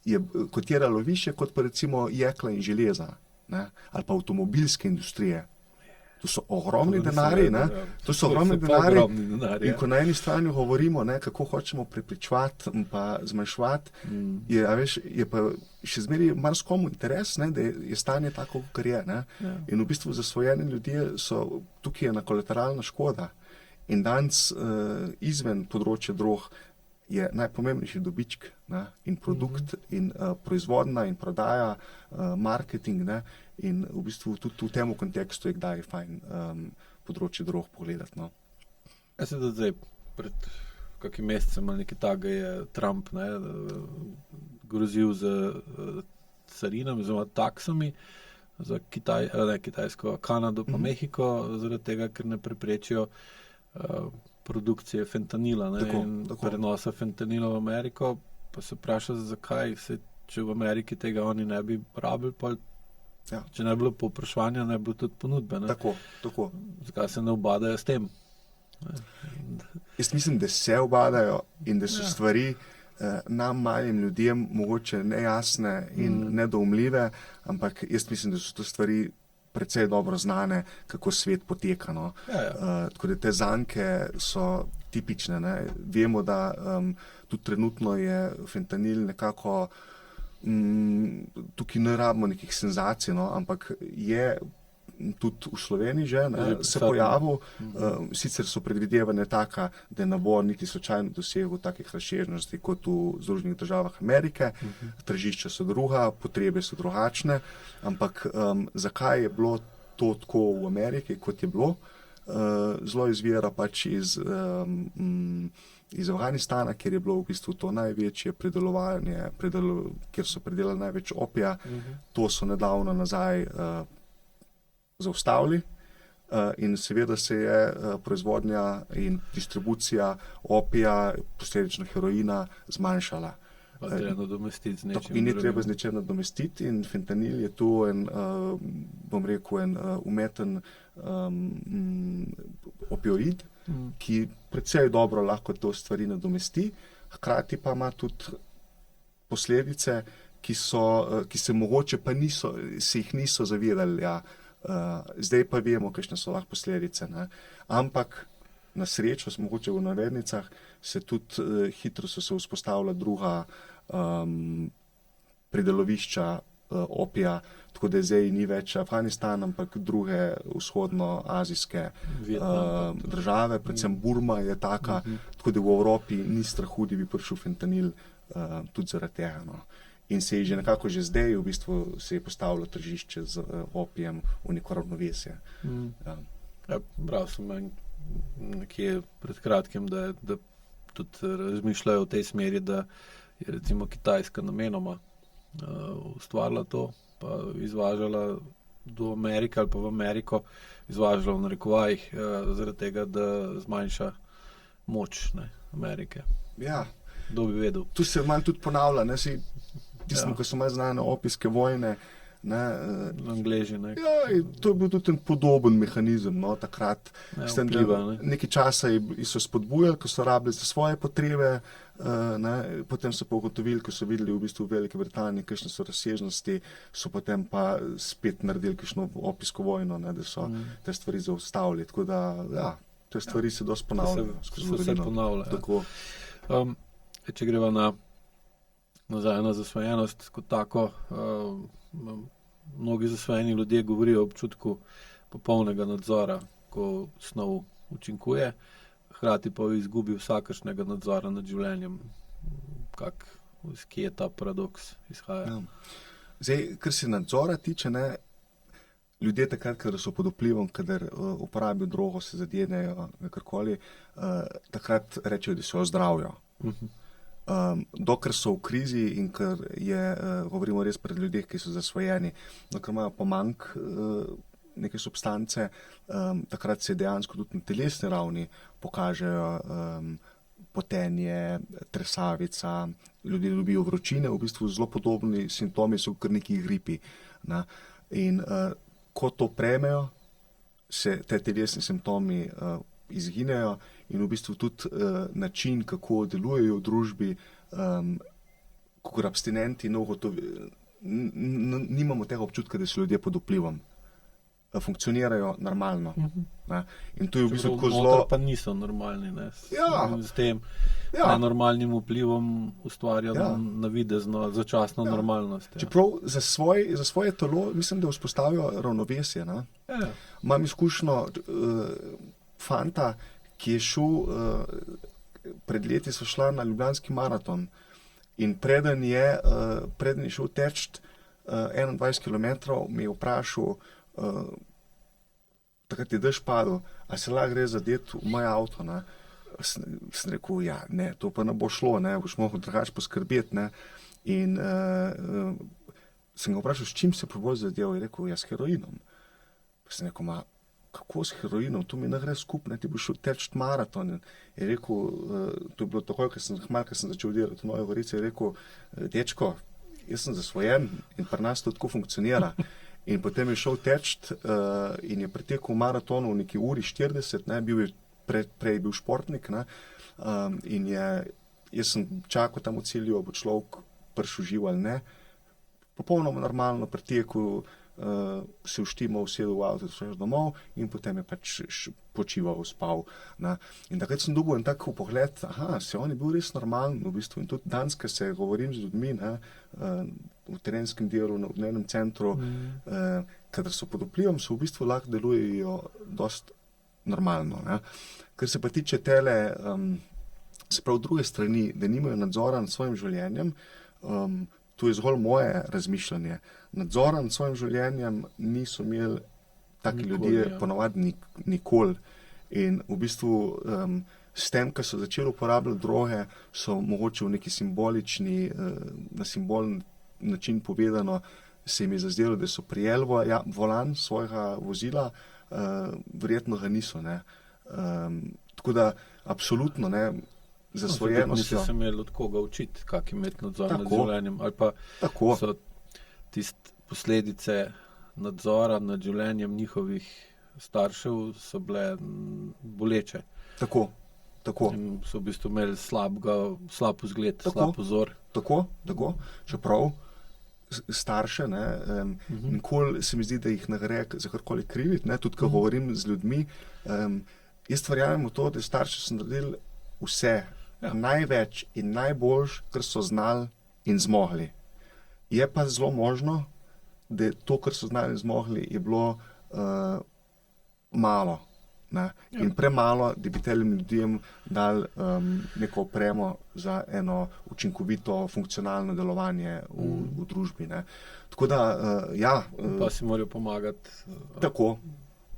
je kotiralo više kot pa recimo jekla in železa, ali pa avtomobilske industrije. To so ogromni denarji. To so ogromni denarji. In ko na eni strani govorimo, kako hočemo prepričevati in pa zmanjševati, je pa še zmeraj marsikomu interes, da je stanje tako, kar je. In v bistvu zasvojeni ljudje so tukaj ena kolateralna škoda. In danes izven področja drog je najpomembnejši dobiček in produkt in proizvodnja in prodaja, marketing. In v bistvu tudi v tem kontekstu je kdaj fajn področje drog pogledati. No. Jaz se da zdaj, pred kakim mesecem ali nekaj takega je Trump grozil z carinami, oziroma taksami za Kitajsko, Kanado pa Mehiko, zaradi tega, ker ne preprečijo produkcije fentanila in prenosa fentanila v Ameriko, pa se vpraša, zakaj se če v Ameriki tega oni ne bi rabili, pa Ja. če ne bi bilo povpraševanja, ne bi bilo tudi ponudbe. Ne? Tako. Zakaj se ne ubadajo s tem? Jaz mislim, da se obadajo in da so stvari nam malim ljudem mogoče nejasne in nedoumljive, ampak jaz mislim, da so to stvari precej dobro znane, kako svet poteka. No. Tako da te zanke so tipične. Ne. Vemo, da tudi trenutno je fentanil nekako tukaj ne rabimo nekih senzacij, no, ampak je tudi v Sloveniji že se pojavil. Sicer so predvidevanja taka, da ne bo niti slučajno dosegel takih razsežnosti kot v Združenih državah Amerike. Tržišča so druga, potrebe so drugačne, ampak zakaj je bilo to tako v Ameriki, kot je bilo? Zelo izvira pač iz Afganistana, kjer je bilo v bistvu to največje predelovanje, kjer so predelali največ opija. To so nedavno nazaj zaustavili in seveda se je proizvodnja in distribucija opija, posledično heroina, zmanjšala. In ni treba z nečem nadomestiti in fentanil je tu bom rekel, en umeten opioid, ki precej dobro lahko to stvari nadomesti, hkrati pa ima tudi posledice, ki se mogoče pa se jih niso zavedali. Ja. Zdaj pa vemo, kakšne so lahko posledice. Ne. Ampak na srečo, mogoče v navednicah, hitro so se vzpostavila druga pridelovišča opija, tako da zdaj ni več Afganistan, ampak druge vzhodnoazijske države, predvsem Burma je taka, tako da v Evropi ni strahu, da bi prišel fentanil tudi zaradi tega. No. In se je že nekako že zdaj v bistvu se je postavilo tržišče z opijem v neko ravnovesje. Bral sem nekje pred kratkim, da tudi razmišljajo v tej smeri, da je recimo Kitajska namenoma ustvarila to, pa izvažala do Amerike ali pa v Ameriko, izvažala v narekovajih zaradi tega, da zmanjša moč Amerike. Ja. Kdo bi vedel? Tu se malo tudi ponavlja, tistim, ko so malo znane opijske vojne. Angleži. To je bil tudi en podoben mehanizem, takrat. Nekaj časa so spodbujali, ko so rabili za svoje potrebe, potem so pa ugotovili, ko so videli v bistvu v Veliki Britaniji, kakšne so razsežnosti, so potem pa spet naredili kakšno opijsko vojno, da so te stvari zaustavili. Tako da, te stvari se dosti ponavljajo. Se ponavljajo. Če greva nazaj na zasvojenost kot tako, mnogi zasvojeni ljudje govorijo o občutku popolnega nadzora, ko snov učinkuje, hkrati pa izgubi vsakršnega nadzora nad življenjem. Kje ta paradoks izhaja? Zdaj, kar se nadzora tiče, ljudje takrat, kadar so pod vplivom, kadar uporabijo drogo, se zadjenejo, karkoli, takrat rečejo, da se ozdravijo. Dokler so v krizi in ker govorimo res pred ljudeh, ki so zasvojeni, ker imajo pomanjk neke substance, takrat se dejansko tudi na telesni ravni pokažejo potenje, tresavica, ljudje dobijo vročine, v bistvu zelo podobni simptomi so kar neki gripi. In ko to prejmejo, se te telesni simptomi izginejo in v bistvu tudi način, kako delujejo v družbi, kot abstinenti, nimamo tega občutka, da so ljudje pod vplivom. Funkcionirajo normalno. In to je v bistvu tako zelo... Noter pa niso normalni, s tem nenormalnim vplivom ustvarjajo navidezno, začasno normalnost. Čeprav za svoje telo mislim, da vzpostavijo ravnovesje. Imam izkušnjo fanta, ki je šel, pred leti so šla na Ljubljanski maraton in preden je šel teč 21 km, mi je vprašal, takrat je dež padel, a se lahko gre zadeti v moj avto. Sem rekel, ne, to pa ne bo šlo, boš mogel drugače poskrbeti. In sem ga vprašal, s čim se pa bolj zadel, je rekel, s heroinom. Pa sem rekel, kako s heroinom, to mi ne gre skupaj, ti boš šel teč maraton. Je rekel, to je bilo takoj, ko sem začel delati v Novi Gorici, je rekel, dečko, jaz sem zasvojen in pri nas to tako funkcionira. In potem je šel teč in je pretekel maraton v neki uri 40, ne, prej bil športnik, ne, in jaz sem čakal tam v cilju, bo človek prišel živ ali ne. Popolnoma normalno pretekel, se uštimal, sedel v avto, šel domov in potem je pač počival, spal. Ne. In takrat sem dobil en tak pogled, se on je bil res normalen v bistvu. In tudi danes, ko se govorim z ljudmi, ne, v terenskem delu, v dnevnem centru, kadar so pod vplivom, so v bistvu lahko delujejo dost normalno. Ne. Ker se pa tiče se pravi druge strani, da nimajo nadzora nad svojim življenjem, to je zgolj moje razmišljanje. Nadzora nad svojim življenjem niso imeli taki ljudje ponavadi nikoli. In v bistvu s tem, ko so začeli uporabljati droge, so mogoče v neki simbolični, na simbolni način povedano, se jim je zazdelo, da so prijeli volan svojega vozila, verjetno ga niso. Ne. Tako da, absolutno, ne, zasvojenostjo. Niso se imeli od koga učiti, kak imeti nadzor nad življenjem, ali pa so tiste posledice nadzora nad življenjem njihovih staršev so bile boleče. Tako. In so v bistvu imeli slab vzgled, slab vzor. Tako. Čeprav starše, ne, nikoli se mi zdi, da jih ne gre za karkoli kriviti, ne, tudi ko govorim z ljudmi, jaz verjamem v to, da starši so naredili vse, največ in najboljš, kar so znali in zmogli. Je pa zelo možno, da to, kar so znali in zmogli, je bilo malo. Ne? In premalo, da bi tem ljudem dali neko opremo za eno učinkovito, funkcionalno delovanje v družbi. Ne? Tako da, Pa si morajo pomagati. Tako.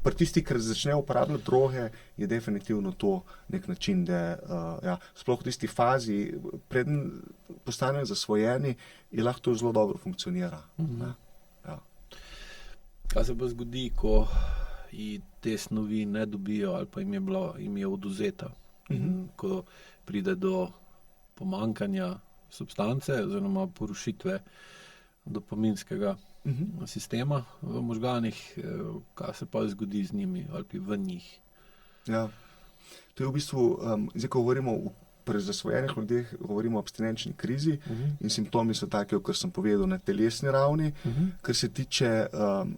Pri tisti, ki začnejo uporabljati droge, je definitivno to nek način, da sploh v tisti fazi, preden postanejo zasvojeni, je lahko to zelo dobro funkcionira. Kaj se pa zgodi, ko te snovi ne dobijo ali pa jim je odvzeta? In ko pride do pomanjkanja substance oziroma porušitve dopaminskega sistema v možganih, kaj se pa zgodi z njimi ali v njih? Ja, to je v bistvu, zdaj, ko govorimo pri zasvojenih ljudeh, govorimo o abstinenčni krizi in simptomi so take, kar sem povedal, na telesni ravni. Kar se tiče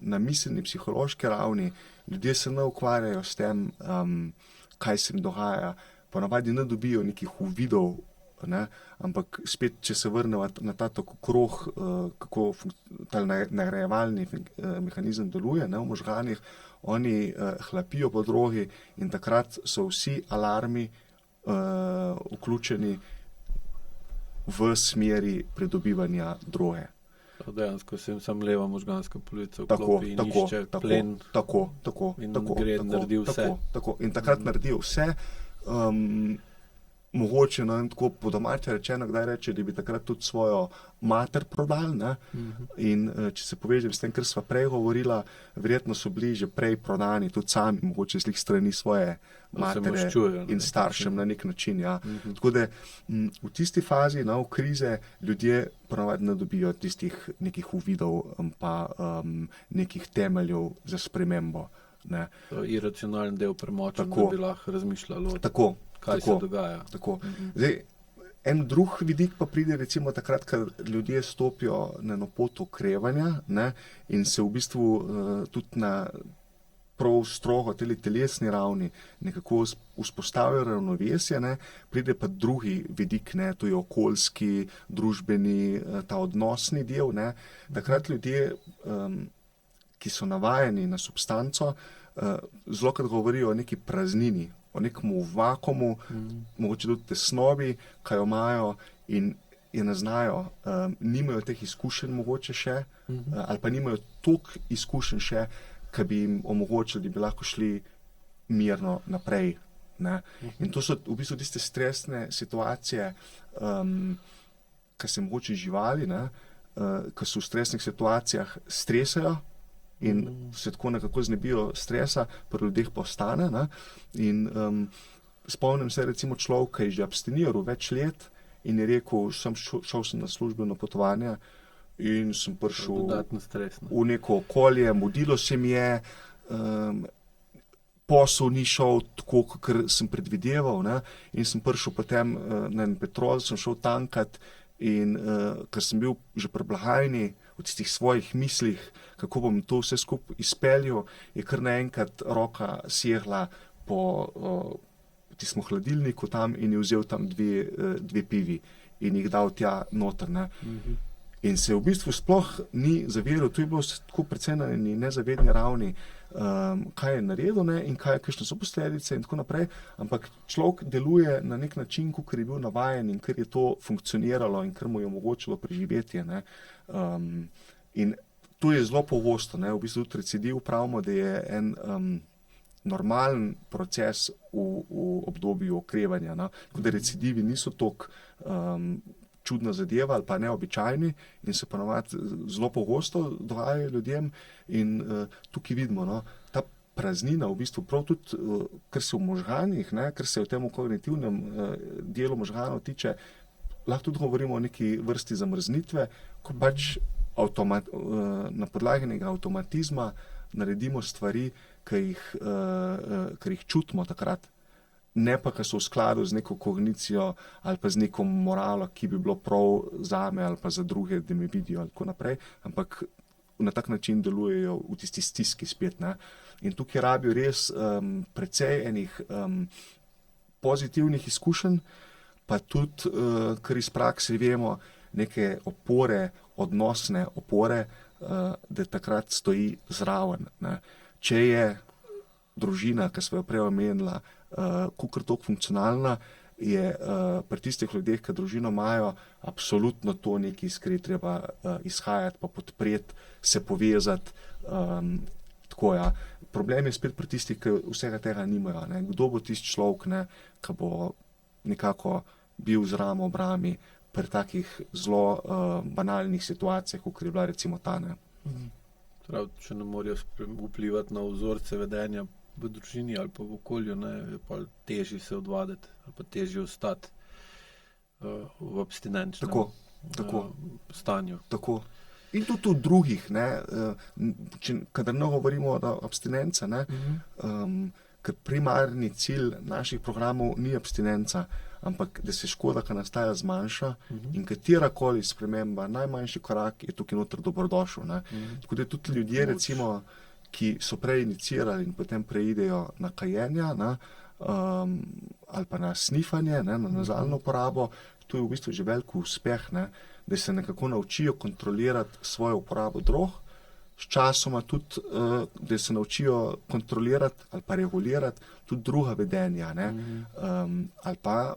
na miselni, psihološki ravni, ljudje se ne ukvarjajo s tem, kaj se jim dogaja, ponavadi ne dobijo nekih uvidov, ne? Ampak spet, če se vrnemo na ta tako krog, kako ta nagrajevalni mehanizem deluje, ne, v možganih, oni hlapijo po drogi in takrat so vsi alarmi vključeni v smeri pridobivanja droge. Dejansko se jim samo leva možganska polica vklopi in išče plen in gre naredi vse. Tako. In takrat naredijo vse. Mogoče, no, tako po domače rečeno, kdaj reče, da bi takrat tudi svojo mater prodali, ne? In če se povežem s tem, kar sva prej govorila, verjetno so bili že prej prodani tudi sami, mogoče z strani svoje matere in staršem na nek način. Ja. Tako da v tisti fazi, v krize, ljudje ponavadi ne dobijo tistih nekih uvidov pa nekih temeljev za spremembo. Ne. Iracionalni del premočen, da bi lahko razmišljalo. Kaj se dogaja. Tako. Zdaj, en drug vidik pa pride recimo takrat, ko ljudje stopijo na eno pot okrevanja, ne, in se v bistvu tudi na prav strogo telesni ravni nekako vzpostavijo ravnovesje, ne, pride pa drugi vidik, ne, to je okoljski, družbeni, ta odnosni del. Ne. Takrat ljudje, ki so navajeni na substanco, zelo krat govorijo o neki praznini, o nekem vakuumu, mogoče tudi tesnobi, kaj jo imajo in je ne znajo, nimajo teh izkušenj mogoče še, ali pa nimajo toliko izkušenj še, ki bi jim omogočili, da bi lahko šli mirno naprej. Ne. In to so v bistvu tiste stresne situacije, ki se mogoče živali, ki so v stresnih situacijah stresajo, in se tako nekako znebijo stresa, pri ljudeh pa ostane. Ne? In spomnim se recimo človeka, ki je že abstiniral več let in je rekel, šel sem na službeno potovanje, in sem prišel Dodatno stresno. v neko okolje, mudilo se mi je, posel ni šel tako, kot sem predvideval, ne, in sem prišel potem na en Petrol, sem šel tankat in ker sem bil že pri blagajni v tistih svojih mislih, kako bom to vse skupaj izpeljal, je kar naenkrat roka segla po tistem hladilniku tam in je vzel tam dve pivi in jih dal tja noter, ne. In se v bistvu sploh ni zavedal, to je bilo tako predvsem na eni nezavedni ravni, kaj je naredil, ne, in kakšne so posledice in tako naprej, ampak človek deluje na nek način, kakor je bil navajen in ker je to funkcioniralo in ker mu je omogočilo preživetje, ne. In to je zelo pogosto, ne, v bistvu tudi recidiv pravimo, da je en normalen proces v obdobju okrevanja, no. Tako da recidivi niso toliko čudna zadeva ali pa neobičajni in se ponavadi zelo pogosto dogajajo ljudem in tukaj vidimo, no, ta praznina v bistvu prav tudi, kar se v možganih, ne, kar se v tem kognitivnem delu možganov tiče, lahko tudi govorimo o neki vrsti zamrznitve, ko pač na podlagi nekega avtomatizma naredimo stvari, ki jih čutimo takrat. Ne pa, ki so v skladu z neko kognicijo ali pa z neko moralo, ki bi bilo prav zame ali pa za druge, da me vidijo ali tako naprej, ampak na tak način delujejo v tisti stiski spet, ne. In tukaj rabijo res precej enih pozitivnih izkušenj, pa tudi, kar iz prakse vemo, neke opore, odnosne opore, da takrat stoji zraven, ne. Če je družina, ki smo jo prej omenila, kakor toliko funkcionalna, je pri tistih ljudeh, ki družino imajo, absolutno to nekaj, iz kar je treba izhajati, pa podpreti, se povezati, tako, ja. Problem je spet pri tistih, ki vsega tega nimajo, ne. Kdo bo tisti človek, ne, ki bo nekako bil z ramo ob rami pri takih zelo banalnih situacijah, kakor je bila recimo ta, ne. Prav, če ne morajo vplivati na vzorce vedenja v družini ali pa v okolju, ne, je pa težje se odvaditi ali pa težje ostati v abstinenčnem stanju. Tako. In tudi v drugih, ne, kadar ne govorimo o abstinenca, ne, ker primarni cilj naših programov ni abstinenca, ampak da se škoda, ki nastaja, zmanjša in katerakoli sprememba, najmanjši korak je tukaj noter dobrodošel, ne. Tako da tudi ljudje, recimo, ki so prej inicirali in potem preidejo na kajenja, ne, ali pa na snifanje, ne, na nazalno uporabo, to je v bistvu že velik uspeh, ne, da se nekako naučijo kontrolirati svojo uporabo drog, sčasoma tudi, da se naučijo kontrolirati ali pa regulirati tudi druga vedenja, ne, ali pa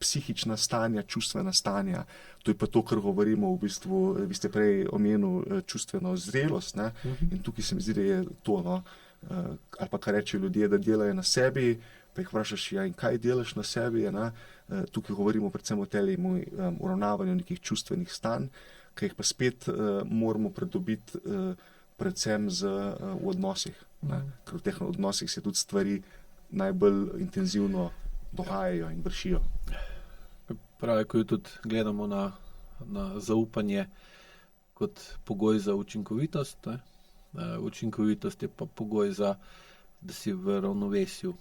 psihična stanja, čustvena stanja. To je pa to, kar govorimo v bistvu, vi ste prej omenil čustveno zrelost, ne, in tukaj se mi zdi, da je to, no, ali pa kar rečejo ljudje, da delajo na sebi, pa jih vprašaš, ja, in kaj delaš na sebi, ne, tukaj govorimo predvsem o tem uravnavanju nekih čustvenih stanj, ki jih pa spet moramo pridobiti predvsem v odnosih, ne, ker v teh odnosih se tudi stvari najbolj intenzivno dogajajo in vršijo. Pravi, ko tudi gledamo na zaupanje kot pogoj za učinkovitost, ne. Učinkovitost je pa pogoj za, da si v ravnovesju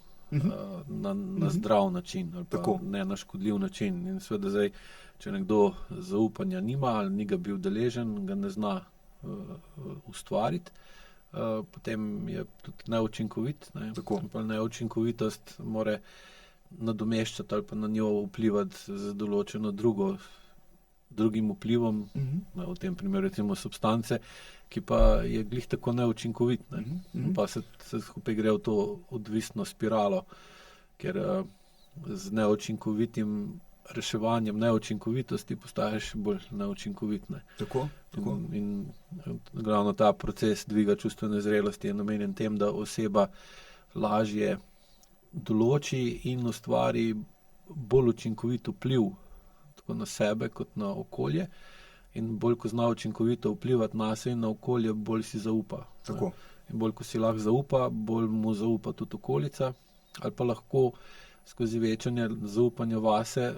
na zdrav način ali pa ne na škodljiv način. In seveda zdaj, če nekdo zaupanja nima ali ni ga bil deležen, ga ne zna ustvariti, potem je tudi neučinkovit, ne. Pa neučinkovitost more nadomeščati ali pa na njo vplivati z določeno drugim vplivom, v tem primeru recimo substance, ki pa je glih tako neučinkovit, ne. Pa se skupaj gre v to odvisno spiralo, ker z neučinkovitim reševanjem neučinkovitosti postaješ bolj neučinkovit, ne. Tako. In glavno ta proces dviga čustvene zrelosti je namenjen tem, da oseba lažje določi in ustvari bolj učinkovit vpliv tako na sebe kot na okolje, in bolj ko zna učinkovito vplivati na sebe in na okolje, bolj si zaupa. Tako. In bolj ko si lahko zaupa, bolj mu zaupa tudi okolica, ali pa lahko skozi večanje zaupanja vase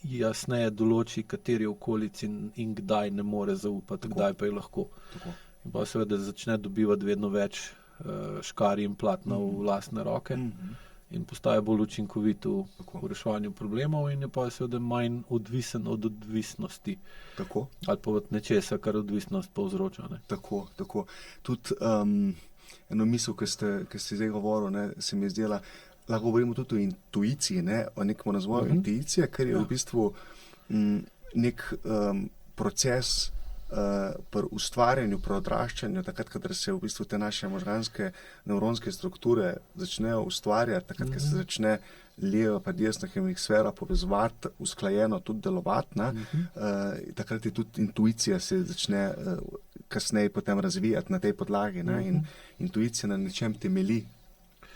jasneje določi, kateri okolici in kdaj ne more zaupati, Tako. kdaj pa je lahko. Tako. In pa seveda začne dobivati vedno več škarij in platna v lastne roke in postaje bolj učinkovit Tako. v reševanju problemov in je pa seveda manj odvisen od odvisnosti Tako. ali pa od nečesa, kar odvisnost povzroča. Ne. Tako. Tudi eno misel, ki ste zdaj govorili, ne, se mi je zdela, lahko govorimo tudi o intuiciji, ne, o nekem razvoju intuicije, ker je v bistvu nek proces pri ustvarjanju, pri odraščanju, takrat, kadar se v bistvu te naše možganske nevronske strukture začnejo ustvarjati, takrat, ko se začne leva pa desna hemisfera povezovati, usklajeno tudi delovati, takrat je tudi intuicija se začne kasneje potem razvijati na tej podlagi, ne, in intuicija na nečem temelji,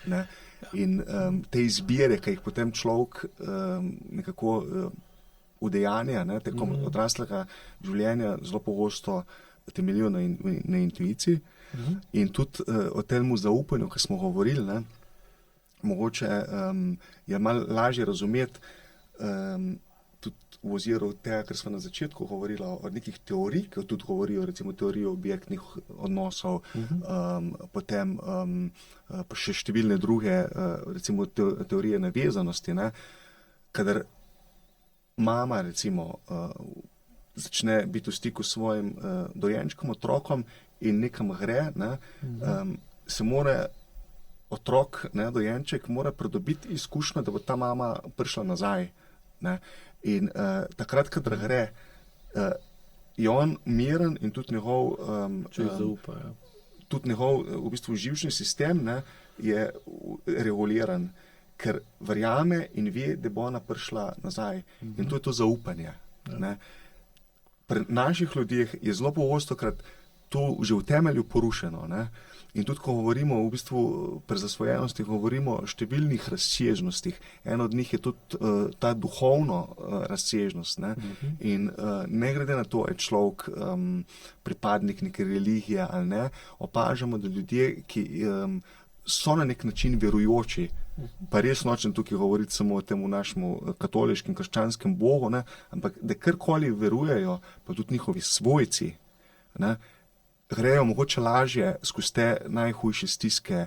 ne. In te izbire, ki jih potem človek nekako udejanja, ne, tekom odraslega življenja zelo pogosto temeljijo na intuiciji. In tudi o tem zaupanju, ki smo govorili, ne, mogoče je malo lažje razumeti tudi v oziru tega, kar smo na začetku govorili o nekih teorij, ki tudi govorijo, recimo teorijo objektnih odnosov, potem pa še številne druge, recimo teorije navezanosti, ne, kadar mama recimo začne biti v stiku s svojim dojenčkom, otrokom in nekam gre, ne, se mora otrok, ne, dojenček, mora pridobiti izkušnjo, da bo ta mama prišla nazaj. Ne. In takrat, kadar gre, je on miren in tudi njegov zaupa, ja. tudi njegov v bistvu živčni sistem, ne, je reguliran, ker verjame in ve, da bo ona prišla nazaj. In to je to zaupanje. Ne. Pri naših ljudeh je zelo pogostokrat to že v temelju porušeno. Ne. In tudi, ko govorimo v bistvu pri zasvojenosti, govorimo o številnih razsežnostih. Eno od njih je tudi ta duhovno razsežnost. Ne. In ne glede na to, je človek pripadnik neke religije ali ne, opažamo, da ljudje, ki so na nek način verujoči, pa res nočem tukaj govoriti samo o tem v našem katoliškem, krščanskem Bogu, ne, ampak da karkoli verujejo, pa tudi njihovi svojci, ne, grejo mogoče lažje skozi te najhujše stiske,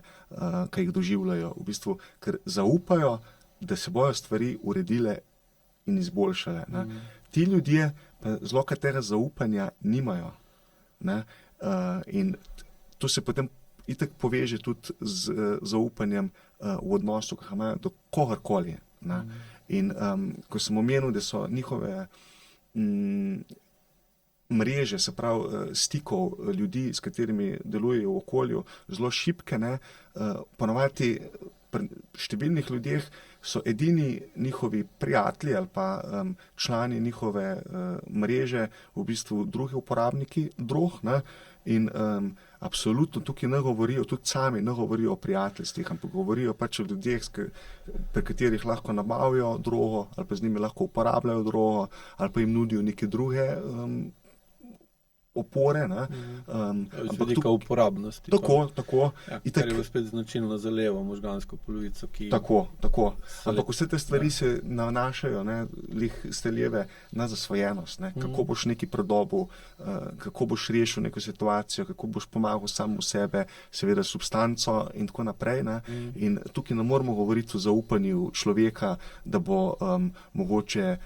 ki jih doživljajo, v bistvu, ker zaupajo, da se bojo stvari uredile in izboljšale. Ne. Ti ljudje pa zelo tega zaupanja nimajo. Ne. In to se potem itak poveže tudi z zaupanjem v odnosu, ki ga imajo do kogarkoli. Ne. In ko sem omenil, da so njihove mreže, se pravi stikov ljudi, s katerimi delujejo v okolju, zelo šibke, ne, ponovadi pri številnih ljudeh so edini njihovi prijatelji ali pa člani njihove mreže v bistvu drugi uporabniki drog, ne, in absolutno tukaj ne govorijo, tudi sami ne govorijo o prijateljstvih, ampak govorijo pač o ljudeh, pri katerih lahko nabavijo drogo ali pa z njimi lahko uporabljajo drogo ali pa jim nudijo neke druge opore. Z vidika uporabnosti. Tako. Ja, kar je spet značilno za levo možgansko polovico, ki... Tako. Ampak vse te stvari se nanašajo, ne, lih ste leve, na zasvojenost. Ne. Kako boš nekaj predobil, kako boš rešil neko situacijo, kako boš pomagal sam v sebe, seveda substanco in tako naprej. Ne. In tukaj ne moramo govoriti o zaupanju človeka, da bo mogoče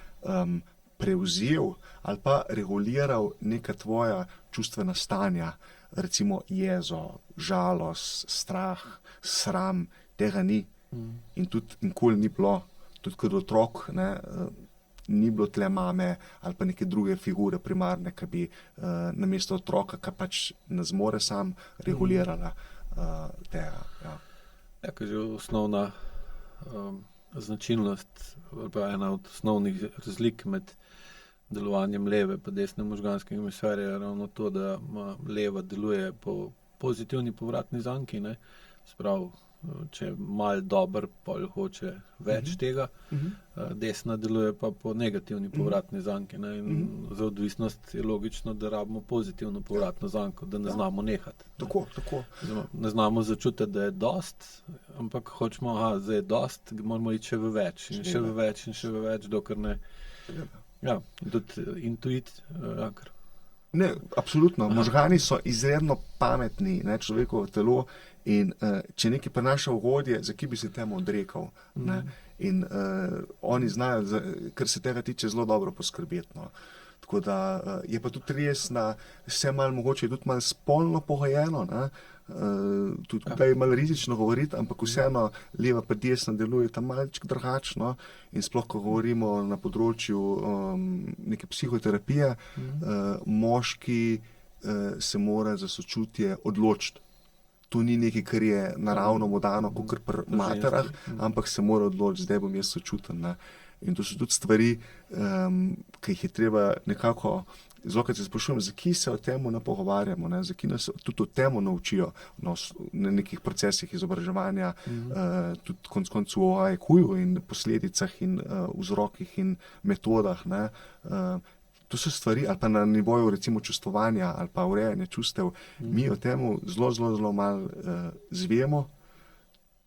prevzel ali pa reguliral neka tvoja čustvena stanja, recimo jezo, žalost, strah, sram, tega ni. In tudi nikoli ni bilo, tudi kot otrok, ne, ni bilo tle mame ali pa neke druge figure primarne, ki bi namesto otroka, ki pač ne zmore sam, regulirala tega. Ja. Ja, ker že osnovna značilnost, ali pa ena od osnovnih razlik med delovanjem leve pa desne možganske hemisfere je ravno to, da leva deluje po pozitivni povratni zanki, ne. Sprav, če je malo dober, pol hoče več tega, desna deluje pa po negativni povratni zanki, ne. In za odvisnost je logično, da rabimo pozitivno povratno zanko, da ne znamo nehati. Tako. Ne znamo začutiti, da je dost, ampak hočemo, zdaj je dost, moramo iti še v več in še v več, dokler ne Ja, in tudi Ne, absolutno. Možgani so izredno pametni, ne, človekovo telo in če nekaj prinaša ugodje, zakaj bi se temu odrekal? Ne? In oni znajo, kar se tega tiče, zelo dobro poskrbeti. No. Tako da je pa tudi res, da vse malo mogoče tudi malo spolno pohajeno, ne? Tudi tukaj je malo rizično govoriti, ampak vseeno leva pa desna deluje tam malček drugačno in sploh, ko govorimo na področju neke psihoterapije, moški se mora za sočutje odločiti. To ni nekaj, kar je naravno mu dano, kot pri materah, ampak se mora odločiti, zdaj bom jaz sočuten. Ne? In to so tudi stvari, ki jih je treba nekako, zelo kad se sprašujem, zakaj se o tem ne pogovarjamo, ne? Zakaj nas tudi o tem naučijo na nekih procesih izobraževanja, tudi konec koncev o IQ-ju in posledicah in vzrokih in metodah. Ne? To so stvari, ali pa na nivoju recimo čustvovanja ali pa urejanja čustev, mi o tem zelo malo zvemo.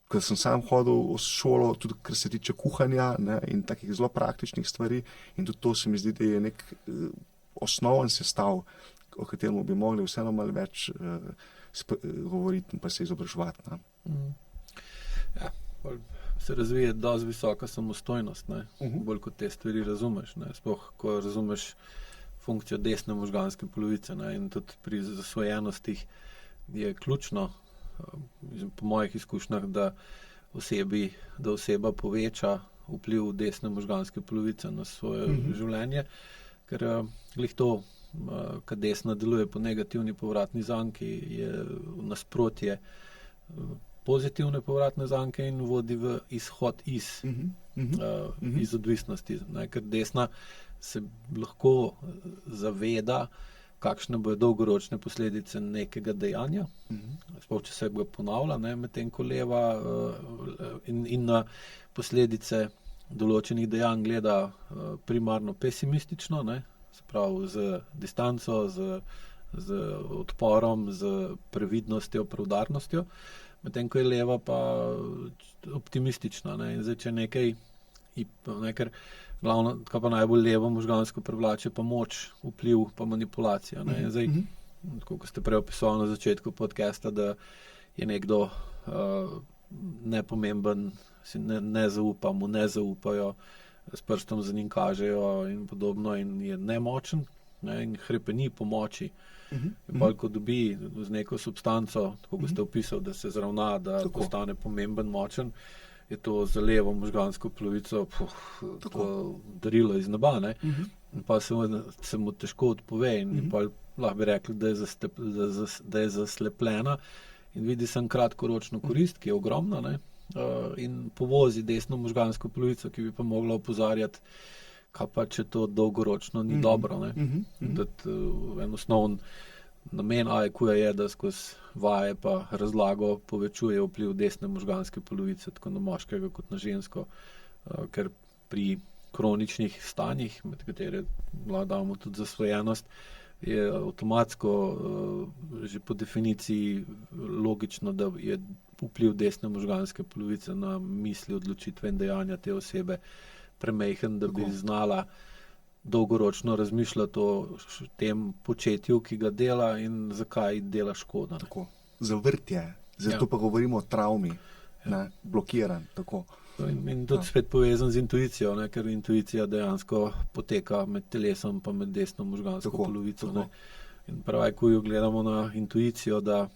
Ko sem sam hodil v šolo, tudi kar se tiče kuhanja, ne, in takih zelo praktičnih stvari, in tudi to se mi zdi, da je nek osnoven sestav, o katerem bi mogli vseeno malo več govoriti in pa se izobraževati. Ja, se razvije dosti visoka samostojnost, ne, bolj kot te stvari razumeš, ne, sploh ko razumeš funkcijo desne možganske polovice, ne, in tudi pri zasvojenostih je ključno, po mojih izkušnjah, da oseba poveča vpliv desne možganske polovice na svoje življenje, ker glih to, kad desna deluje po negativni povratni zanki, je nasprotje pozitivne povratne zanke in vodi v izhod iz odvisnosti. Ne? Ker desna se lahko zaveda, kakšne bodo dolgoročne posledice nekega dejanja, sploh če se ga ponavlja, medtem ko leva in na posledice določenih dejanj gleda primarno pesimistično, ne, se pravi z distanco, z odporom, z previdnostjo, preudarnostjo, medtem ko je leva pa optimistična. Ne, in zdaj, če nekaj glavno, kar pa najbolj levo možgansko privlače, pa moč, vpliv, pa manipulacija. Ne? In zdaj, tako kot ste prej opisali na začetku podcasta, da je nekdo nepomemben, si ne zaupa, mu ne zaupajo, s prstom za njim kažejo in podobno in je nemočen, ne? In hrepeni po moči. In bolj, ko dobi z neko substanco, tako kot ste opisali, da se zravna, da postane pomemben, močen, je to za levo možgansko polovico darilo iz neba, ne? In pa se mu težko odpove in pa lahko bi rekli, da je zaslepljena in vidi sem kratkoročno korist, ki je ogromna, ne? In povozi desno možgansko polovico, ki bi pa mogla opozarjati, kaj pa, če to dolgoročno ni dobro. Ne? En osnovn namen IQ-ja je, da skozi vaje pa razlago povečuje vpliv desne možganske polovice, tako na moškega kot na žensko, ker pri kroničnih stanjih, med katere damo tudi zasvojenost, je avtomatsko že po definiciji logično, da je vpliv desne možganske polovice na misli, odločitve in dejanja te osebe premejhen, da bi znala dolgoročno razmišljati o tem početju, ki ga dela in zakaj dela škoda. Tako, zavrtje, zato pa govorimo o travmi, blokiran, tako. In tudi spet povezan z intuicijo, ne, ker intuicija dejansko poteka med telesom pa med desno možgansko polovico. Ne. In prav, ko jo gledamo na intuicijo, da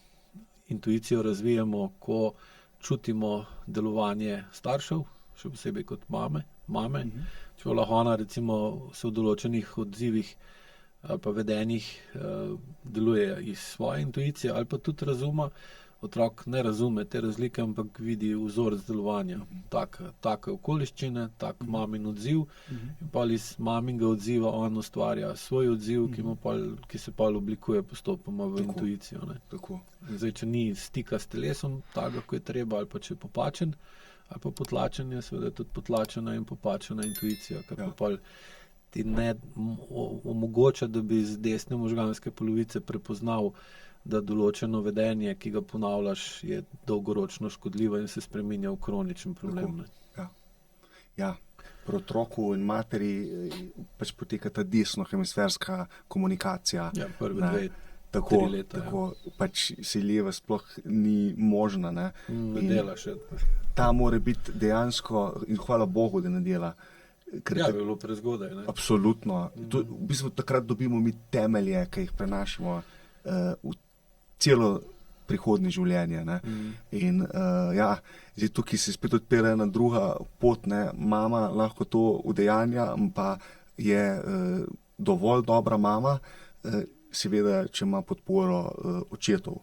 intuicijo razvijamo, ko čutimo delovanje staršev, še posebej kot mame. Če lahko ona recimo se v določenih odzivih ali pa vedenjih deluje iz svoje intuicije ali pa tudi razuma, otrok ne razume te razlike, ampak vidi vzorec delovanja. Take okoliščine, tak mamin odziv in pa iz maminega odziva on ustvarja svoj odziv, ki se pa oblikuje postopoma v intuicijo. Zdaj, če ni stika s telesom, tako kot je treba, ali pa če je popačen, ali pa potlačen, je seveda tudi potlačena in popačena intuicija, kar pa ti ne omogoča, da bi z desne možganske polovice prepoznal, da določeno vedenje, ki ga ponavljaš, je dolgoročno škodljivo in se spreminja v kroničen problem. Ja. pri otroku in materi pač poteka ta desnohemisferska komunikacija. Ja, prve ne. 2-3 leta. Tako pač se leva sploh ni možna. Ne, Ne dela še. ta mora biti dejansko, in hvala Bogu, da ne dela. Ker Ja, bi bilo prezgodaj. Ne? absolutno. V bistvu takrat dobimo mi temelje, ki jih prenašamo v celo prihodnje življenje. Ne. In ja, zdaj tukaj se spet odpira ena druga pot, ne. Mama lahko to udejanja, pa je dovolj dobra mama, seveda, če ima podporo očetov.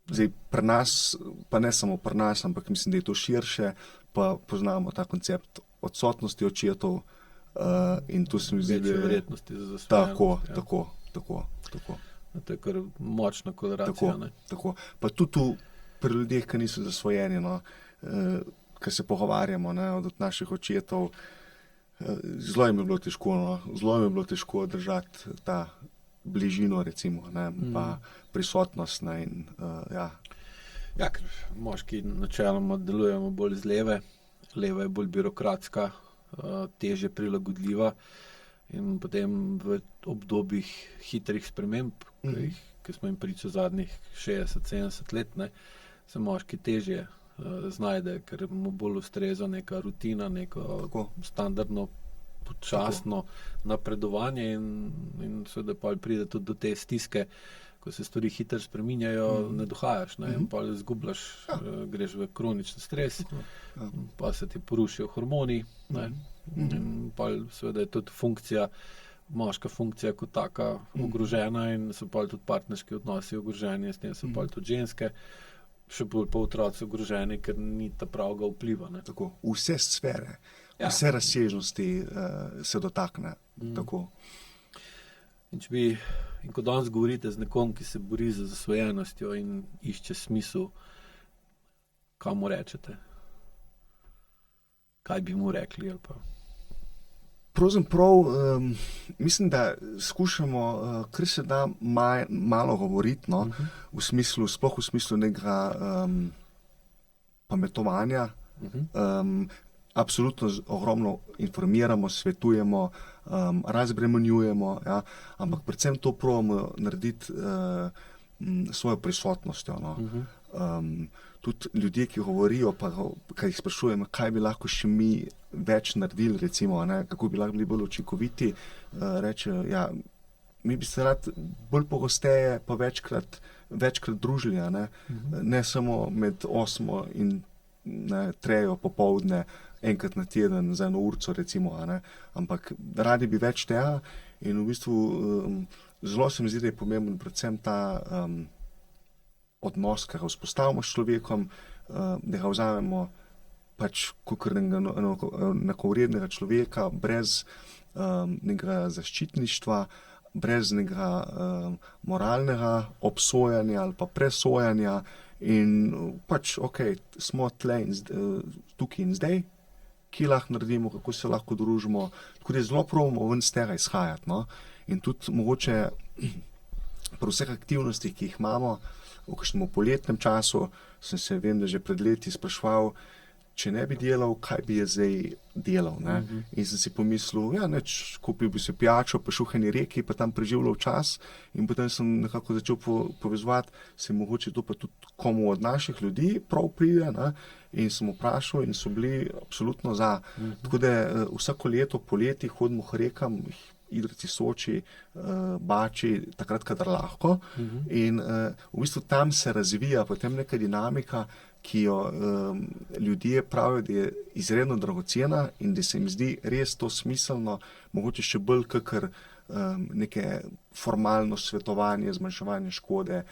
Zdaj, pri nas, pa ne samo pri nas, ampak mislim, da je to širše, pa poznamo ta koncept odsotnosti očetov in tu se mi zdi, Večje da je verjetnosti za zasvojenost. tako. To je kar močna korelacija. Ne? Tako. Pa tudi pri ljudeh, ki niso zasvojeni, no, ki se pogovarjamo, ne, od naših očetov, zelo jim je bilo težko, no, zelo jim je bilo težko držati ta bližino, recimo, ne, pa prisotnost. Ne, in, ja. Ja, ker moški načeloma delujemo bolj z leve. Leva je bolj birokratska, težje prilagodljiva. In potem v obdobjih hitrih sprememb, ki smo jim priča zadnjih 60-70 let, ne, se moški težje znajde, ker mu bolj ustreza neka rutina, neko standardno, počasno napredovanje in seveda pa pride tudi do te stiske, ko se stvari hitro spreminjajo, ne dohajaš, ne, in pa izgubljaš, greš v kronični stres, pa se ti porušijo hormoni, ne. In pa seveda je tudi funkcija, moška funkcija kot taka ogrožena in so pa tudi partnerski odnosi ogroženi, s tem so pa tudi ženske, še bolj pa otroci ogroženi, ker ni ta pravega vpliva. Ne. Tako, vse sfere, Ja. vse razsežnosti se dotakne. Tako. In ko danes govorite z nekom, ki se bori za zasvojenostjo in išče smisel, kaj mu rečete? Kaj bi mu rekli? Ali pa? Pravzaprav mislim, da skušamo, kar se da malo govoriti, no, sploh v smislu nekega pametovanja. Absolutno ogromno informiramo, svetujemo, razbremenjujemo, ja, ampak predvsem to probamo narediti svojo prisotnostjo. No. Tudi ljudje, ki govorijo, pa kaj jih sprašujemo, kaj bi lahko še mi več naredili, recimo, ne, kako bi lahko bili bolj učinkoviti, rečejo, ja, mi bi se rad bolj pogosteje, pa večkrat družili, ne samo med 8 in 3 popoldne, enkrat na teden, za 1 urco, recimo, ampak radi bi več tega in v bistvu zelo se mi zdi, da je pomemben predvsem ta odnos, ki ga vzpostavimo s človekom, da ga vzamemo pač kot enakovrednega človeka, brez nekega zaščitništva, brez nekega moralnega obsojanja ali pa presojanja in pač, smo tukaj in zdaj, ki lahko naredimo, kako se lahko družimo, tako da zelo probamo ven z tega izhajati, no. In tudi mogoče pri vseh aktivnostih, ki jih imamo, v kakšnem poletnem času, vem, da že pred leti spraševal, če ne bi delal, kaj bi jaz zdaj delal, ne. In sem si pomislil, ja, nič, kupil bi se pijačo, pa šel k eni reki, pa tam preživljal čas in potem sem nekako začel povezovati, se mogoče to pa tudi komu od naših ljudi prav pride, ne, in sem vprašal in so bili absolutno za. Tako da vsako leto poleti hodimo k rekam, Idrijci, Soči, Bači, takrat, kadar lahko. In v bistvu tam se razvija potem neka dinamika, ki jo ljudje pravijo, da je izredno dragocena in da se jim zdi res to smiselno, mogoče še bolj kakor neke formalno svetovanje, zmanjševanje škode,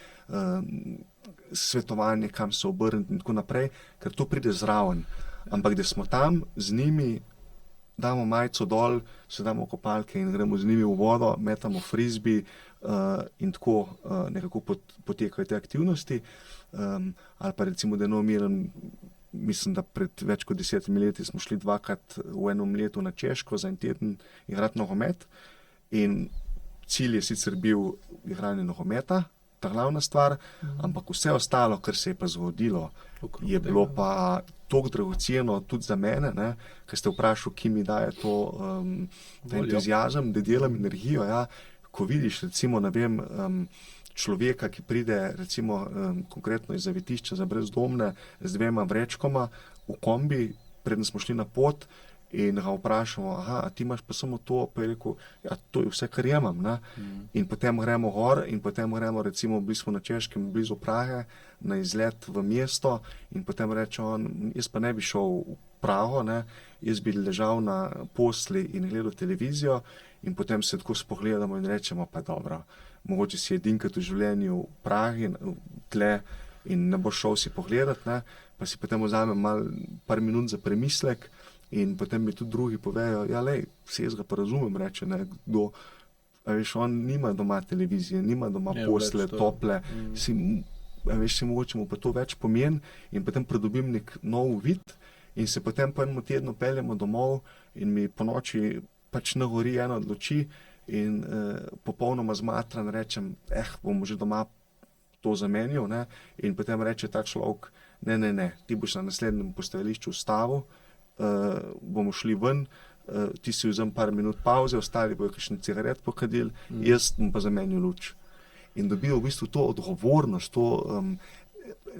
svetovanje, kam se obrniti in tako naprej, ker to pride zraven. Ampak da smo tam z njimi, damo majico dol, se damo kopalke in gremo z njimi v vodo, metamo frisbee in tako nekako potekajo te aktivnosti. Ali pa recimo, da mislim, da pred več kot 10 leti smo šli 2-krat v enem letu na Češko za en teden igrati nogomet in cilj je sicer bil igranje nogometa, ta glavna stvar, ampak vse ostalo, kar se je pa zgodilo, je bilo pa toliko dragoceno tudi za mene, ne, ker ste vprašali, ki mi daje to ta entuziazem, da delam energijo, ja, ko vidiš recimo, ne vem, človeka, ki pride recimo konkretno iz zavetišča za brezdomne z 2 vrečkoma v kombi, preden smo šli na pot, in ga vprašamo, a ti imaš pa samo to, pa je rekel, ja, to je vse, kar imam, ne. In potem gremo gor in potem gremo recimo bili na Češkem, blizu Prahe, na izlet v mesto in potem reče on, jaz pa ne bi šel v Praho, ne, jaz bi ležal na posli in gledal televizijo in potem se tako spogledamo in rečemo, pa dobro, mogoče si edinkrat v življenju v Prahi, tle in ne boš šel si pogledat, ne, pa si potem vzamem par minut za premislek. In potem mi tudi drugi povejo, ja, lej, jaz ga pa razumem, reče, ne, kdo, veš, on nima doma televizije, nima doma posle, tople, veš, si mogoče mu pa to več pomeni in potem pridobim nek nov vid in se potem po enem tednu peljemo domov in mi po noči pač nagori ena od luči in popolnoma zmatran rečem, bomo že doma to zamenjal, ne, in potem reče ta človek, ne, ti boš na naslednjem postajališču ustavil, bomo šli ven, ti si vzem par minut pauze, ostali bojo kakšen cigaret pokadili, jaz bom pa zamenjal luč. In dobijo v bistvu to odgovornost, to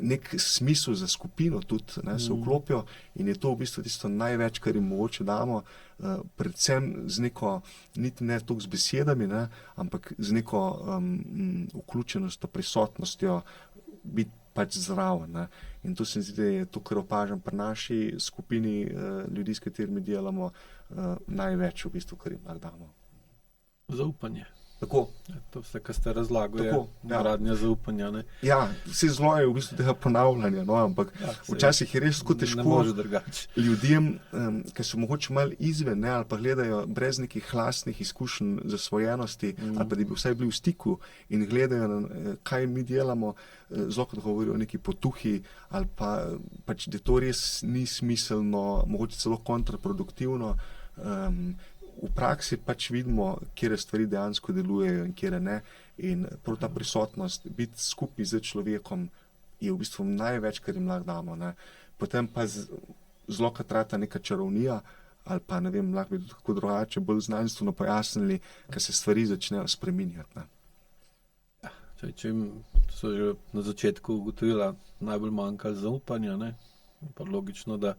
nek smisel za skupino tudi, ne, se vklopijo in je to v bistvu tisto največ, kar jim mogoče damo, predvsem z neko, niti ne toliko z besedami, ne, ampak z neko vključenostjo, prisotnostjo, biti pač zraven, ne. In to se mi zdi, da je to, kar opažam pri naši skupini ljudi, s katerimi delamo, največ v bistvu, kar jim damo. Zaupanje. Tako. To vse, kar ste razlagali, je gradnja zaupanja, ne? Ja, vse zlo je v bistvu tega ponavljanja, no, ampak včasih je res tako težko ljudem, ki so mogoče malo izven, ne, ali pa gledajo brez nekih lastnih izkušenj zasvojenosti, ali pa da bi vsaj bili v stiku in gledajo, kaj mi delamo, zelo kot govorijo o neki potuhi, ali pa pač, da to res ni smiselno, mogoče celo kontraproduktivno. V praksi pač vidimo, kjere stvari dejansko delujejo in kjere ne. In prav ta prisotnost, biti skupaj z človekom je v bistvu največ, kar jim lahko damo, ne. Potem pa zelo trata neka čarovnija, ali pa ne vem, lahko bi tudi tako drugače, bolj znanstveno pojasnili, ker se stvari začnejo spreminjati, ne. Če jim so že na začetku ugotovila najbolj manjka zaupanja, ne, pa logično, da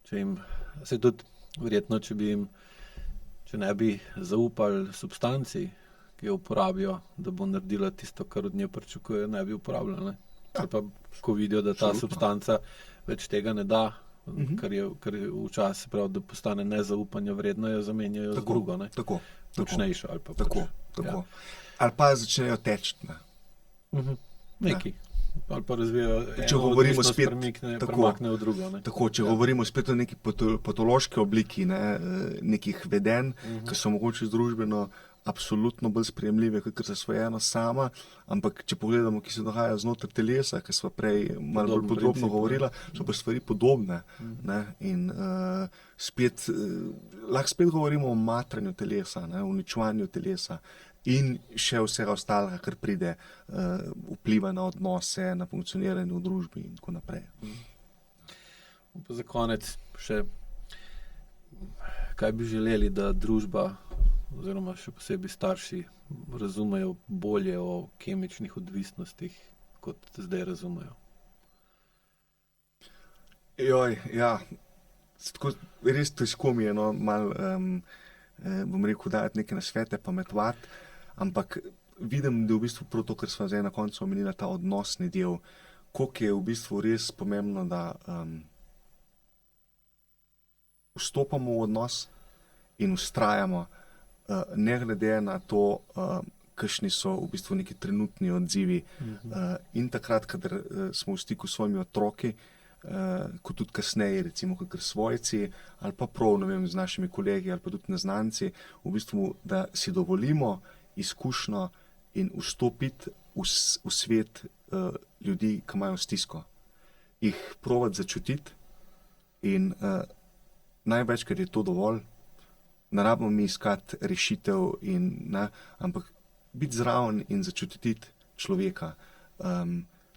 če jim, se tudi verjetno, če ne bi zaupali substanci, ki jo uporabijo, da bo naredila tisto, kar od nje pričakujejo, ne bi uporabljali, ne. Ja. Pa, ko vidijo, da ta substanca več tega ne da, kar je včasih prav, da postane nezaupanja vredno, jo zamenjajo z drugo, ne. Tako. Močnejšo ali pa tako. Ja. Ali pa začnejo teči, ne. Neki. Ali pa razvijajo če govorimo spet, premakne v drugo, ne. Tako, če govorimo spet o neki patološki obliki, ne, nekih vedenj, ki so mogoče družbeno absolutno bolj sprejemljive, kakor zasvojenost sama, ampak če pogledamo, ki se dogaja znotraj telesa, ki sva prej malo bolj podrobno govorila, so pa stvari podobne, ne, in lahko spet govorimo o matranju telesa, ne, uničevanju telesa in še vsega ostalega, kar pride, vpliva na odnose, na funkcioniranje v družbi in tako naprej. Pa za konec še, kaj bi želeli, da družba oziroma še posebej starši razumejo bolje o kemičnih odvisnostih, kot zdaj razumejo? Ja, tako res težko mi je, no, malo, bom rekel, dajati neke nasvete, pametovati, ampak vidim, da je v bistvu prav to, kar sva zdaj na koncu omenila, ta odnosni del, koliko je v bistvu res pomembno, da vstopamo v odnos in vztrajamo, ne glede na to, kakšni so v bistvu neki trenutni odzivi. In takrat, kadar smo v stiku s svojimi otroki, kot tudi kasneje, recimo kakor svojci, ali pa prav, ne vem, z našimi kolegi ali pa tudi neznanci, v bistvu, da si dovolimo izkušnjo in vstopiti v svet ljudi, ki imajo stisko. Jih probati začutiti in največkrat je to dovolj. Ne rabimo mi iskati rešitev in, ne, ampak biti zraven in začutiti, človeka.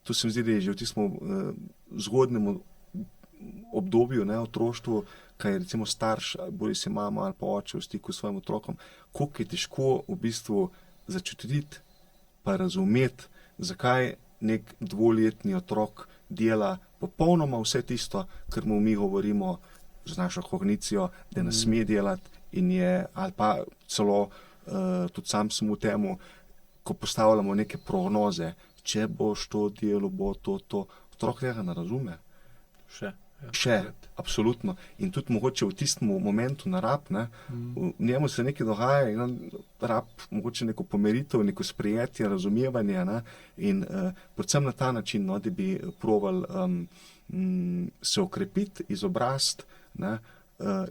To se mi zdi, da je že v tistem zgodnem obdobju, ne, otroštvu, kaj je recimo starš, bodi si mama ali pa oče v stiku s svojim otrokom, koliko je težko v bistvu začutiti pa razumeti, zakaj nek 2-letni otrok dela popolnoma vse tisto, kar mu mi govorimo z našo kognicijo, da ne sme delati in je, ali pa celo tudi sam sem v temu, ko postavljamo neke prognoze, če boš to delo, bo to, otrok tega ne razume. Še, absolutno. In tudi mogoče v tistem momentu narab, v njemu se nekaj dogaja in on rab mogoče neko pomeritev, neko sprejetje, razumevanje, ne, in predvsem na ta način, no, da bi probali se okrepiti, izobraziti, ne,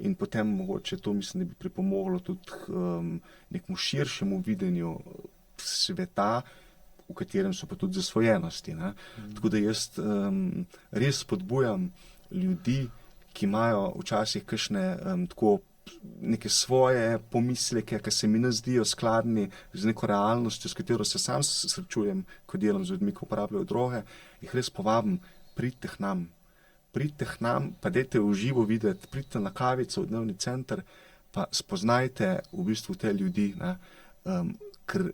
in potem mogoče to mislim, da bi pripomoglo tudi nekemu širšemu videnju sveta, v katerem so pa tudi zasvojenosti. Ne. Tako da jaz res spodbujam ljudi, ki imajo včasih kakšne tako neke svoje pomisleke, ki se mi ne zdijo skladni z neko realnostjo, s katero se sam srečujem, ko delam z ljudmi, ki uporabljajo droge, jih res povabim, pridite k nam, pa dajte v živo videti, pridite na kavico v dnevni center, pa spoznajte v bistvu te ljudi, ne, ker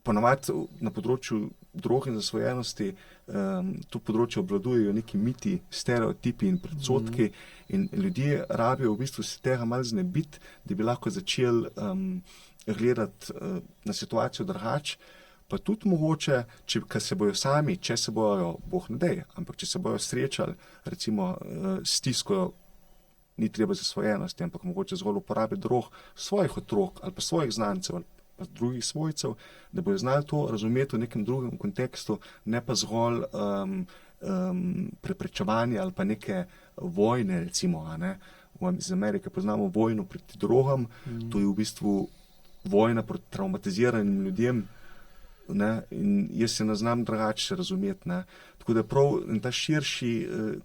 ponavadi na področju drog in zasvojenosti to področje obvladujejo neki miti, stereotipi in predsodki in ljudje rabijo v bistvu se tega malo znebiti, da bi lahko začeli gledati na situacijo drugače, pa tudi mogoče, če se bojo sami, če se bojo, Bog ne dej, ampak če se bojo srečali recimo s stisko, ni treba zasvojenosti, ampak mogoče zgolj uporabe drog svojih otrok ali pa svojih znancev ali pa drugih svojcev, da bojo znali to razumeti v nekem drugem kontekstu, ne pa zgolj preprečevanje ali pa neke vojne, recimo, a ne. Iz Amerike poznamo vojno proti drogam, to je v bistvu vojna proti traumatiziranim ljudem, ne, in jaz se ne znam drugače razumeti, ne. Tako da prav ta širši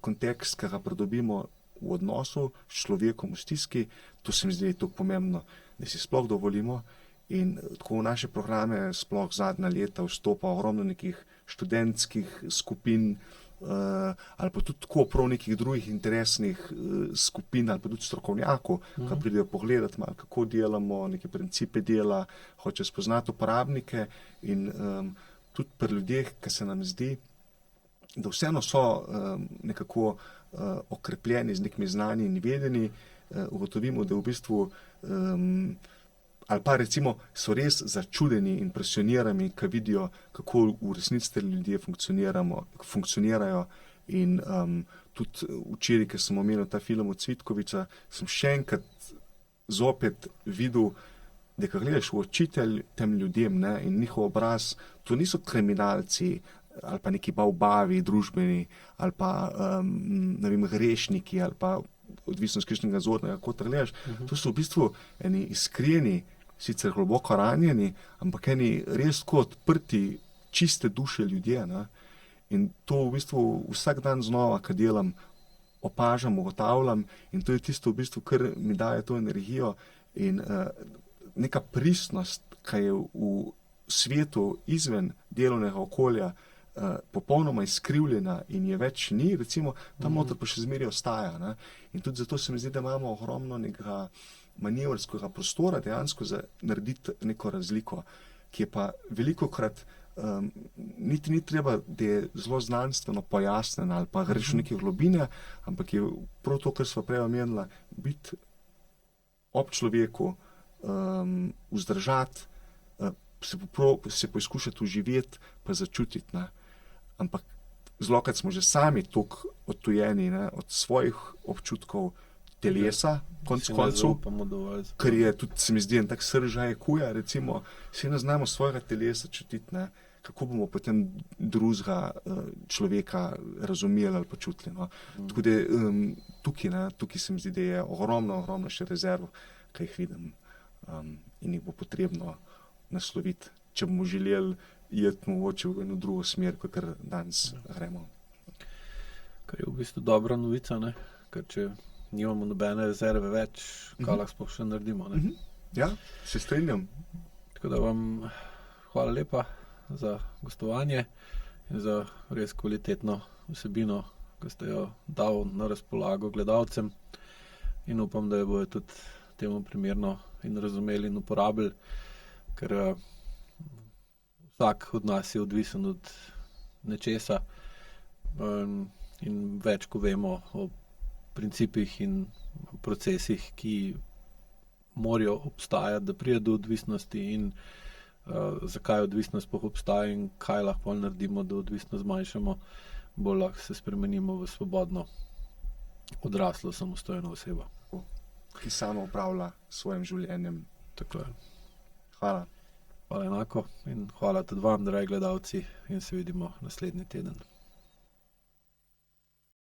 kontekst, ki ga pridobimo v odnosu s človekom v stiski, to se mi zdi tako pomembno, da si sploh dovolimo. In tako v naše programe sploh zadnja leta vstopa ogromno nekih študentskih skupin ali pa tudi tako prav nekih drugih interesnih skupin ali pa tudi strokovnjakov, ki pridejo pogledati malo, kako delamo, neke principe dela, hoče spoznati uporabnike in tudi pri ljudeh, ki se nam zdi, da vseeno so nekako okrepljeni z nekimi znanji in vedenji, ugotovimo, da v bistvu ali pa recimo so res začudeni, impresionirani, ko vidijo, kako v resnici te ljudje funkcionirajo. In tudi včeraj, ko sem omenil ta film od Cvitkoviča, sem še enkrat zopet videl, da ko gledaš v oči tem ljudem, ne, in njihov obraz, to niso kriminalci ali pa neki bavbavi družbeni ali pa ne vem, grešniki ali pa odvisno z kakšnega zornega kota gledaš, to so v bistvu eni iskreni, sicer globoko ranjeni, ampak eni res tako odprti, čiste duše ljudje, ne. In to v bistvu vsak dan znova, ko delam, opažam, ugotavljam in to je tisto v bistvu, kar mi daje to energijo in neka pristnost, ki je v svetu izven delovnega okolja popolnoma izkrivljena in je več ni, recimo, tam noter pa še zmeraj ostaja, ne. In tudi zato se mi zdi, da imamo ogromno nekega manevrskega prostora dejansko za narediti neko razliko, ki je pa velikokrat niti ni treba, da je zelo znanstveno pojasnjena ali pa greš v neke globine, ampak je prav to, kar sva prej omenila, biti ob človeku, vzdržati, se poizkušati uživeti, pa začutiti, ne. Ampak zlokrat smo že sami toliko odtujeni, ne, od svojih občutkov telesa, konc koncev, ker je tudi, se mi zdi, en tak sržaj kuja, recimo, vsi ne znamo svojega telesa čutiti, ne, kako bomo potem drugega človeka razumeli ali počutili, no. Tako da tukaj se mi zdi, da je ogromno še rezerv, ki jih vidim in jih bo potrebno nasloviti, če bomo želeli iti mogoče v eno drugo smer, kot kar danes gremo. Kar je v bistvu dobra novica, ne, ker če nimamo nobene rezerve več, kaj lahko sploh še naredimo, ne. Ja, se strinjam. Tako da vam hvala lepa za gostovanje in za res kvalitetno vsebino, ki ste jo dal na razpolago gledalcem. In upam, da jo bojo tudi temu primerno in razumeli in uporabili, ker vsak od nas je odvisen od nečesa in več, ko vemo o principih in procesih, ki morajo obstajati, da pride do odvisnosti in zakaj odvisnost sploh obstaja in kaj lahko naredimo, da odvisnost zmanjšamo, bolj lahko se spremenimo v svobodno, odraslo, samostojno osebo. Ki sama upravlja s svojim življenjem. Tako je. Hvala. Hvala enako in hvala tudi vam, dragi gledalci, in se vidimo naslednji teden.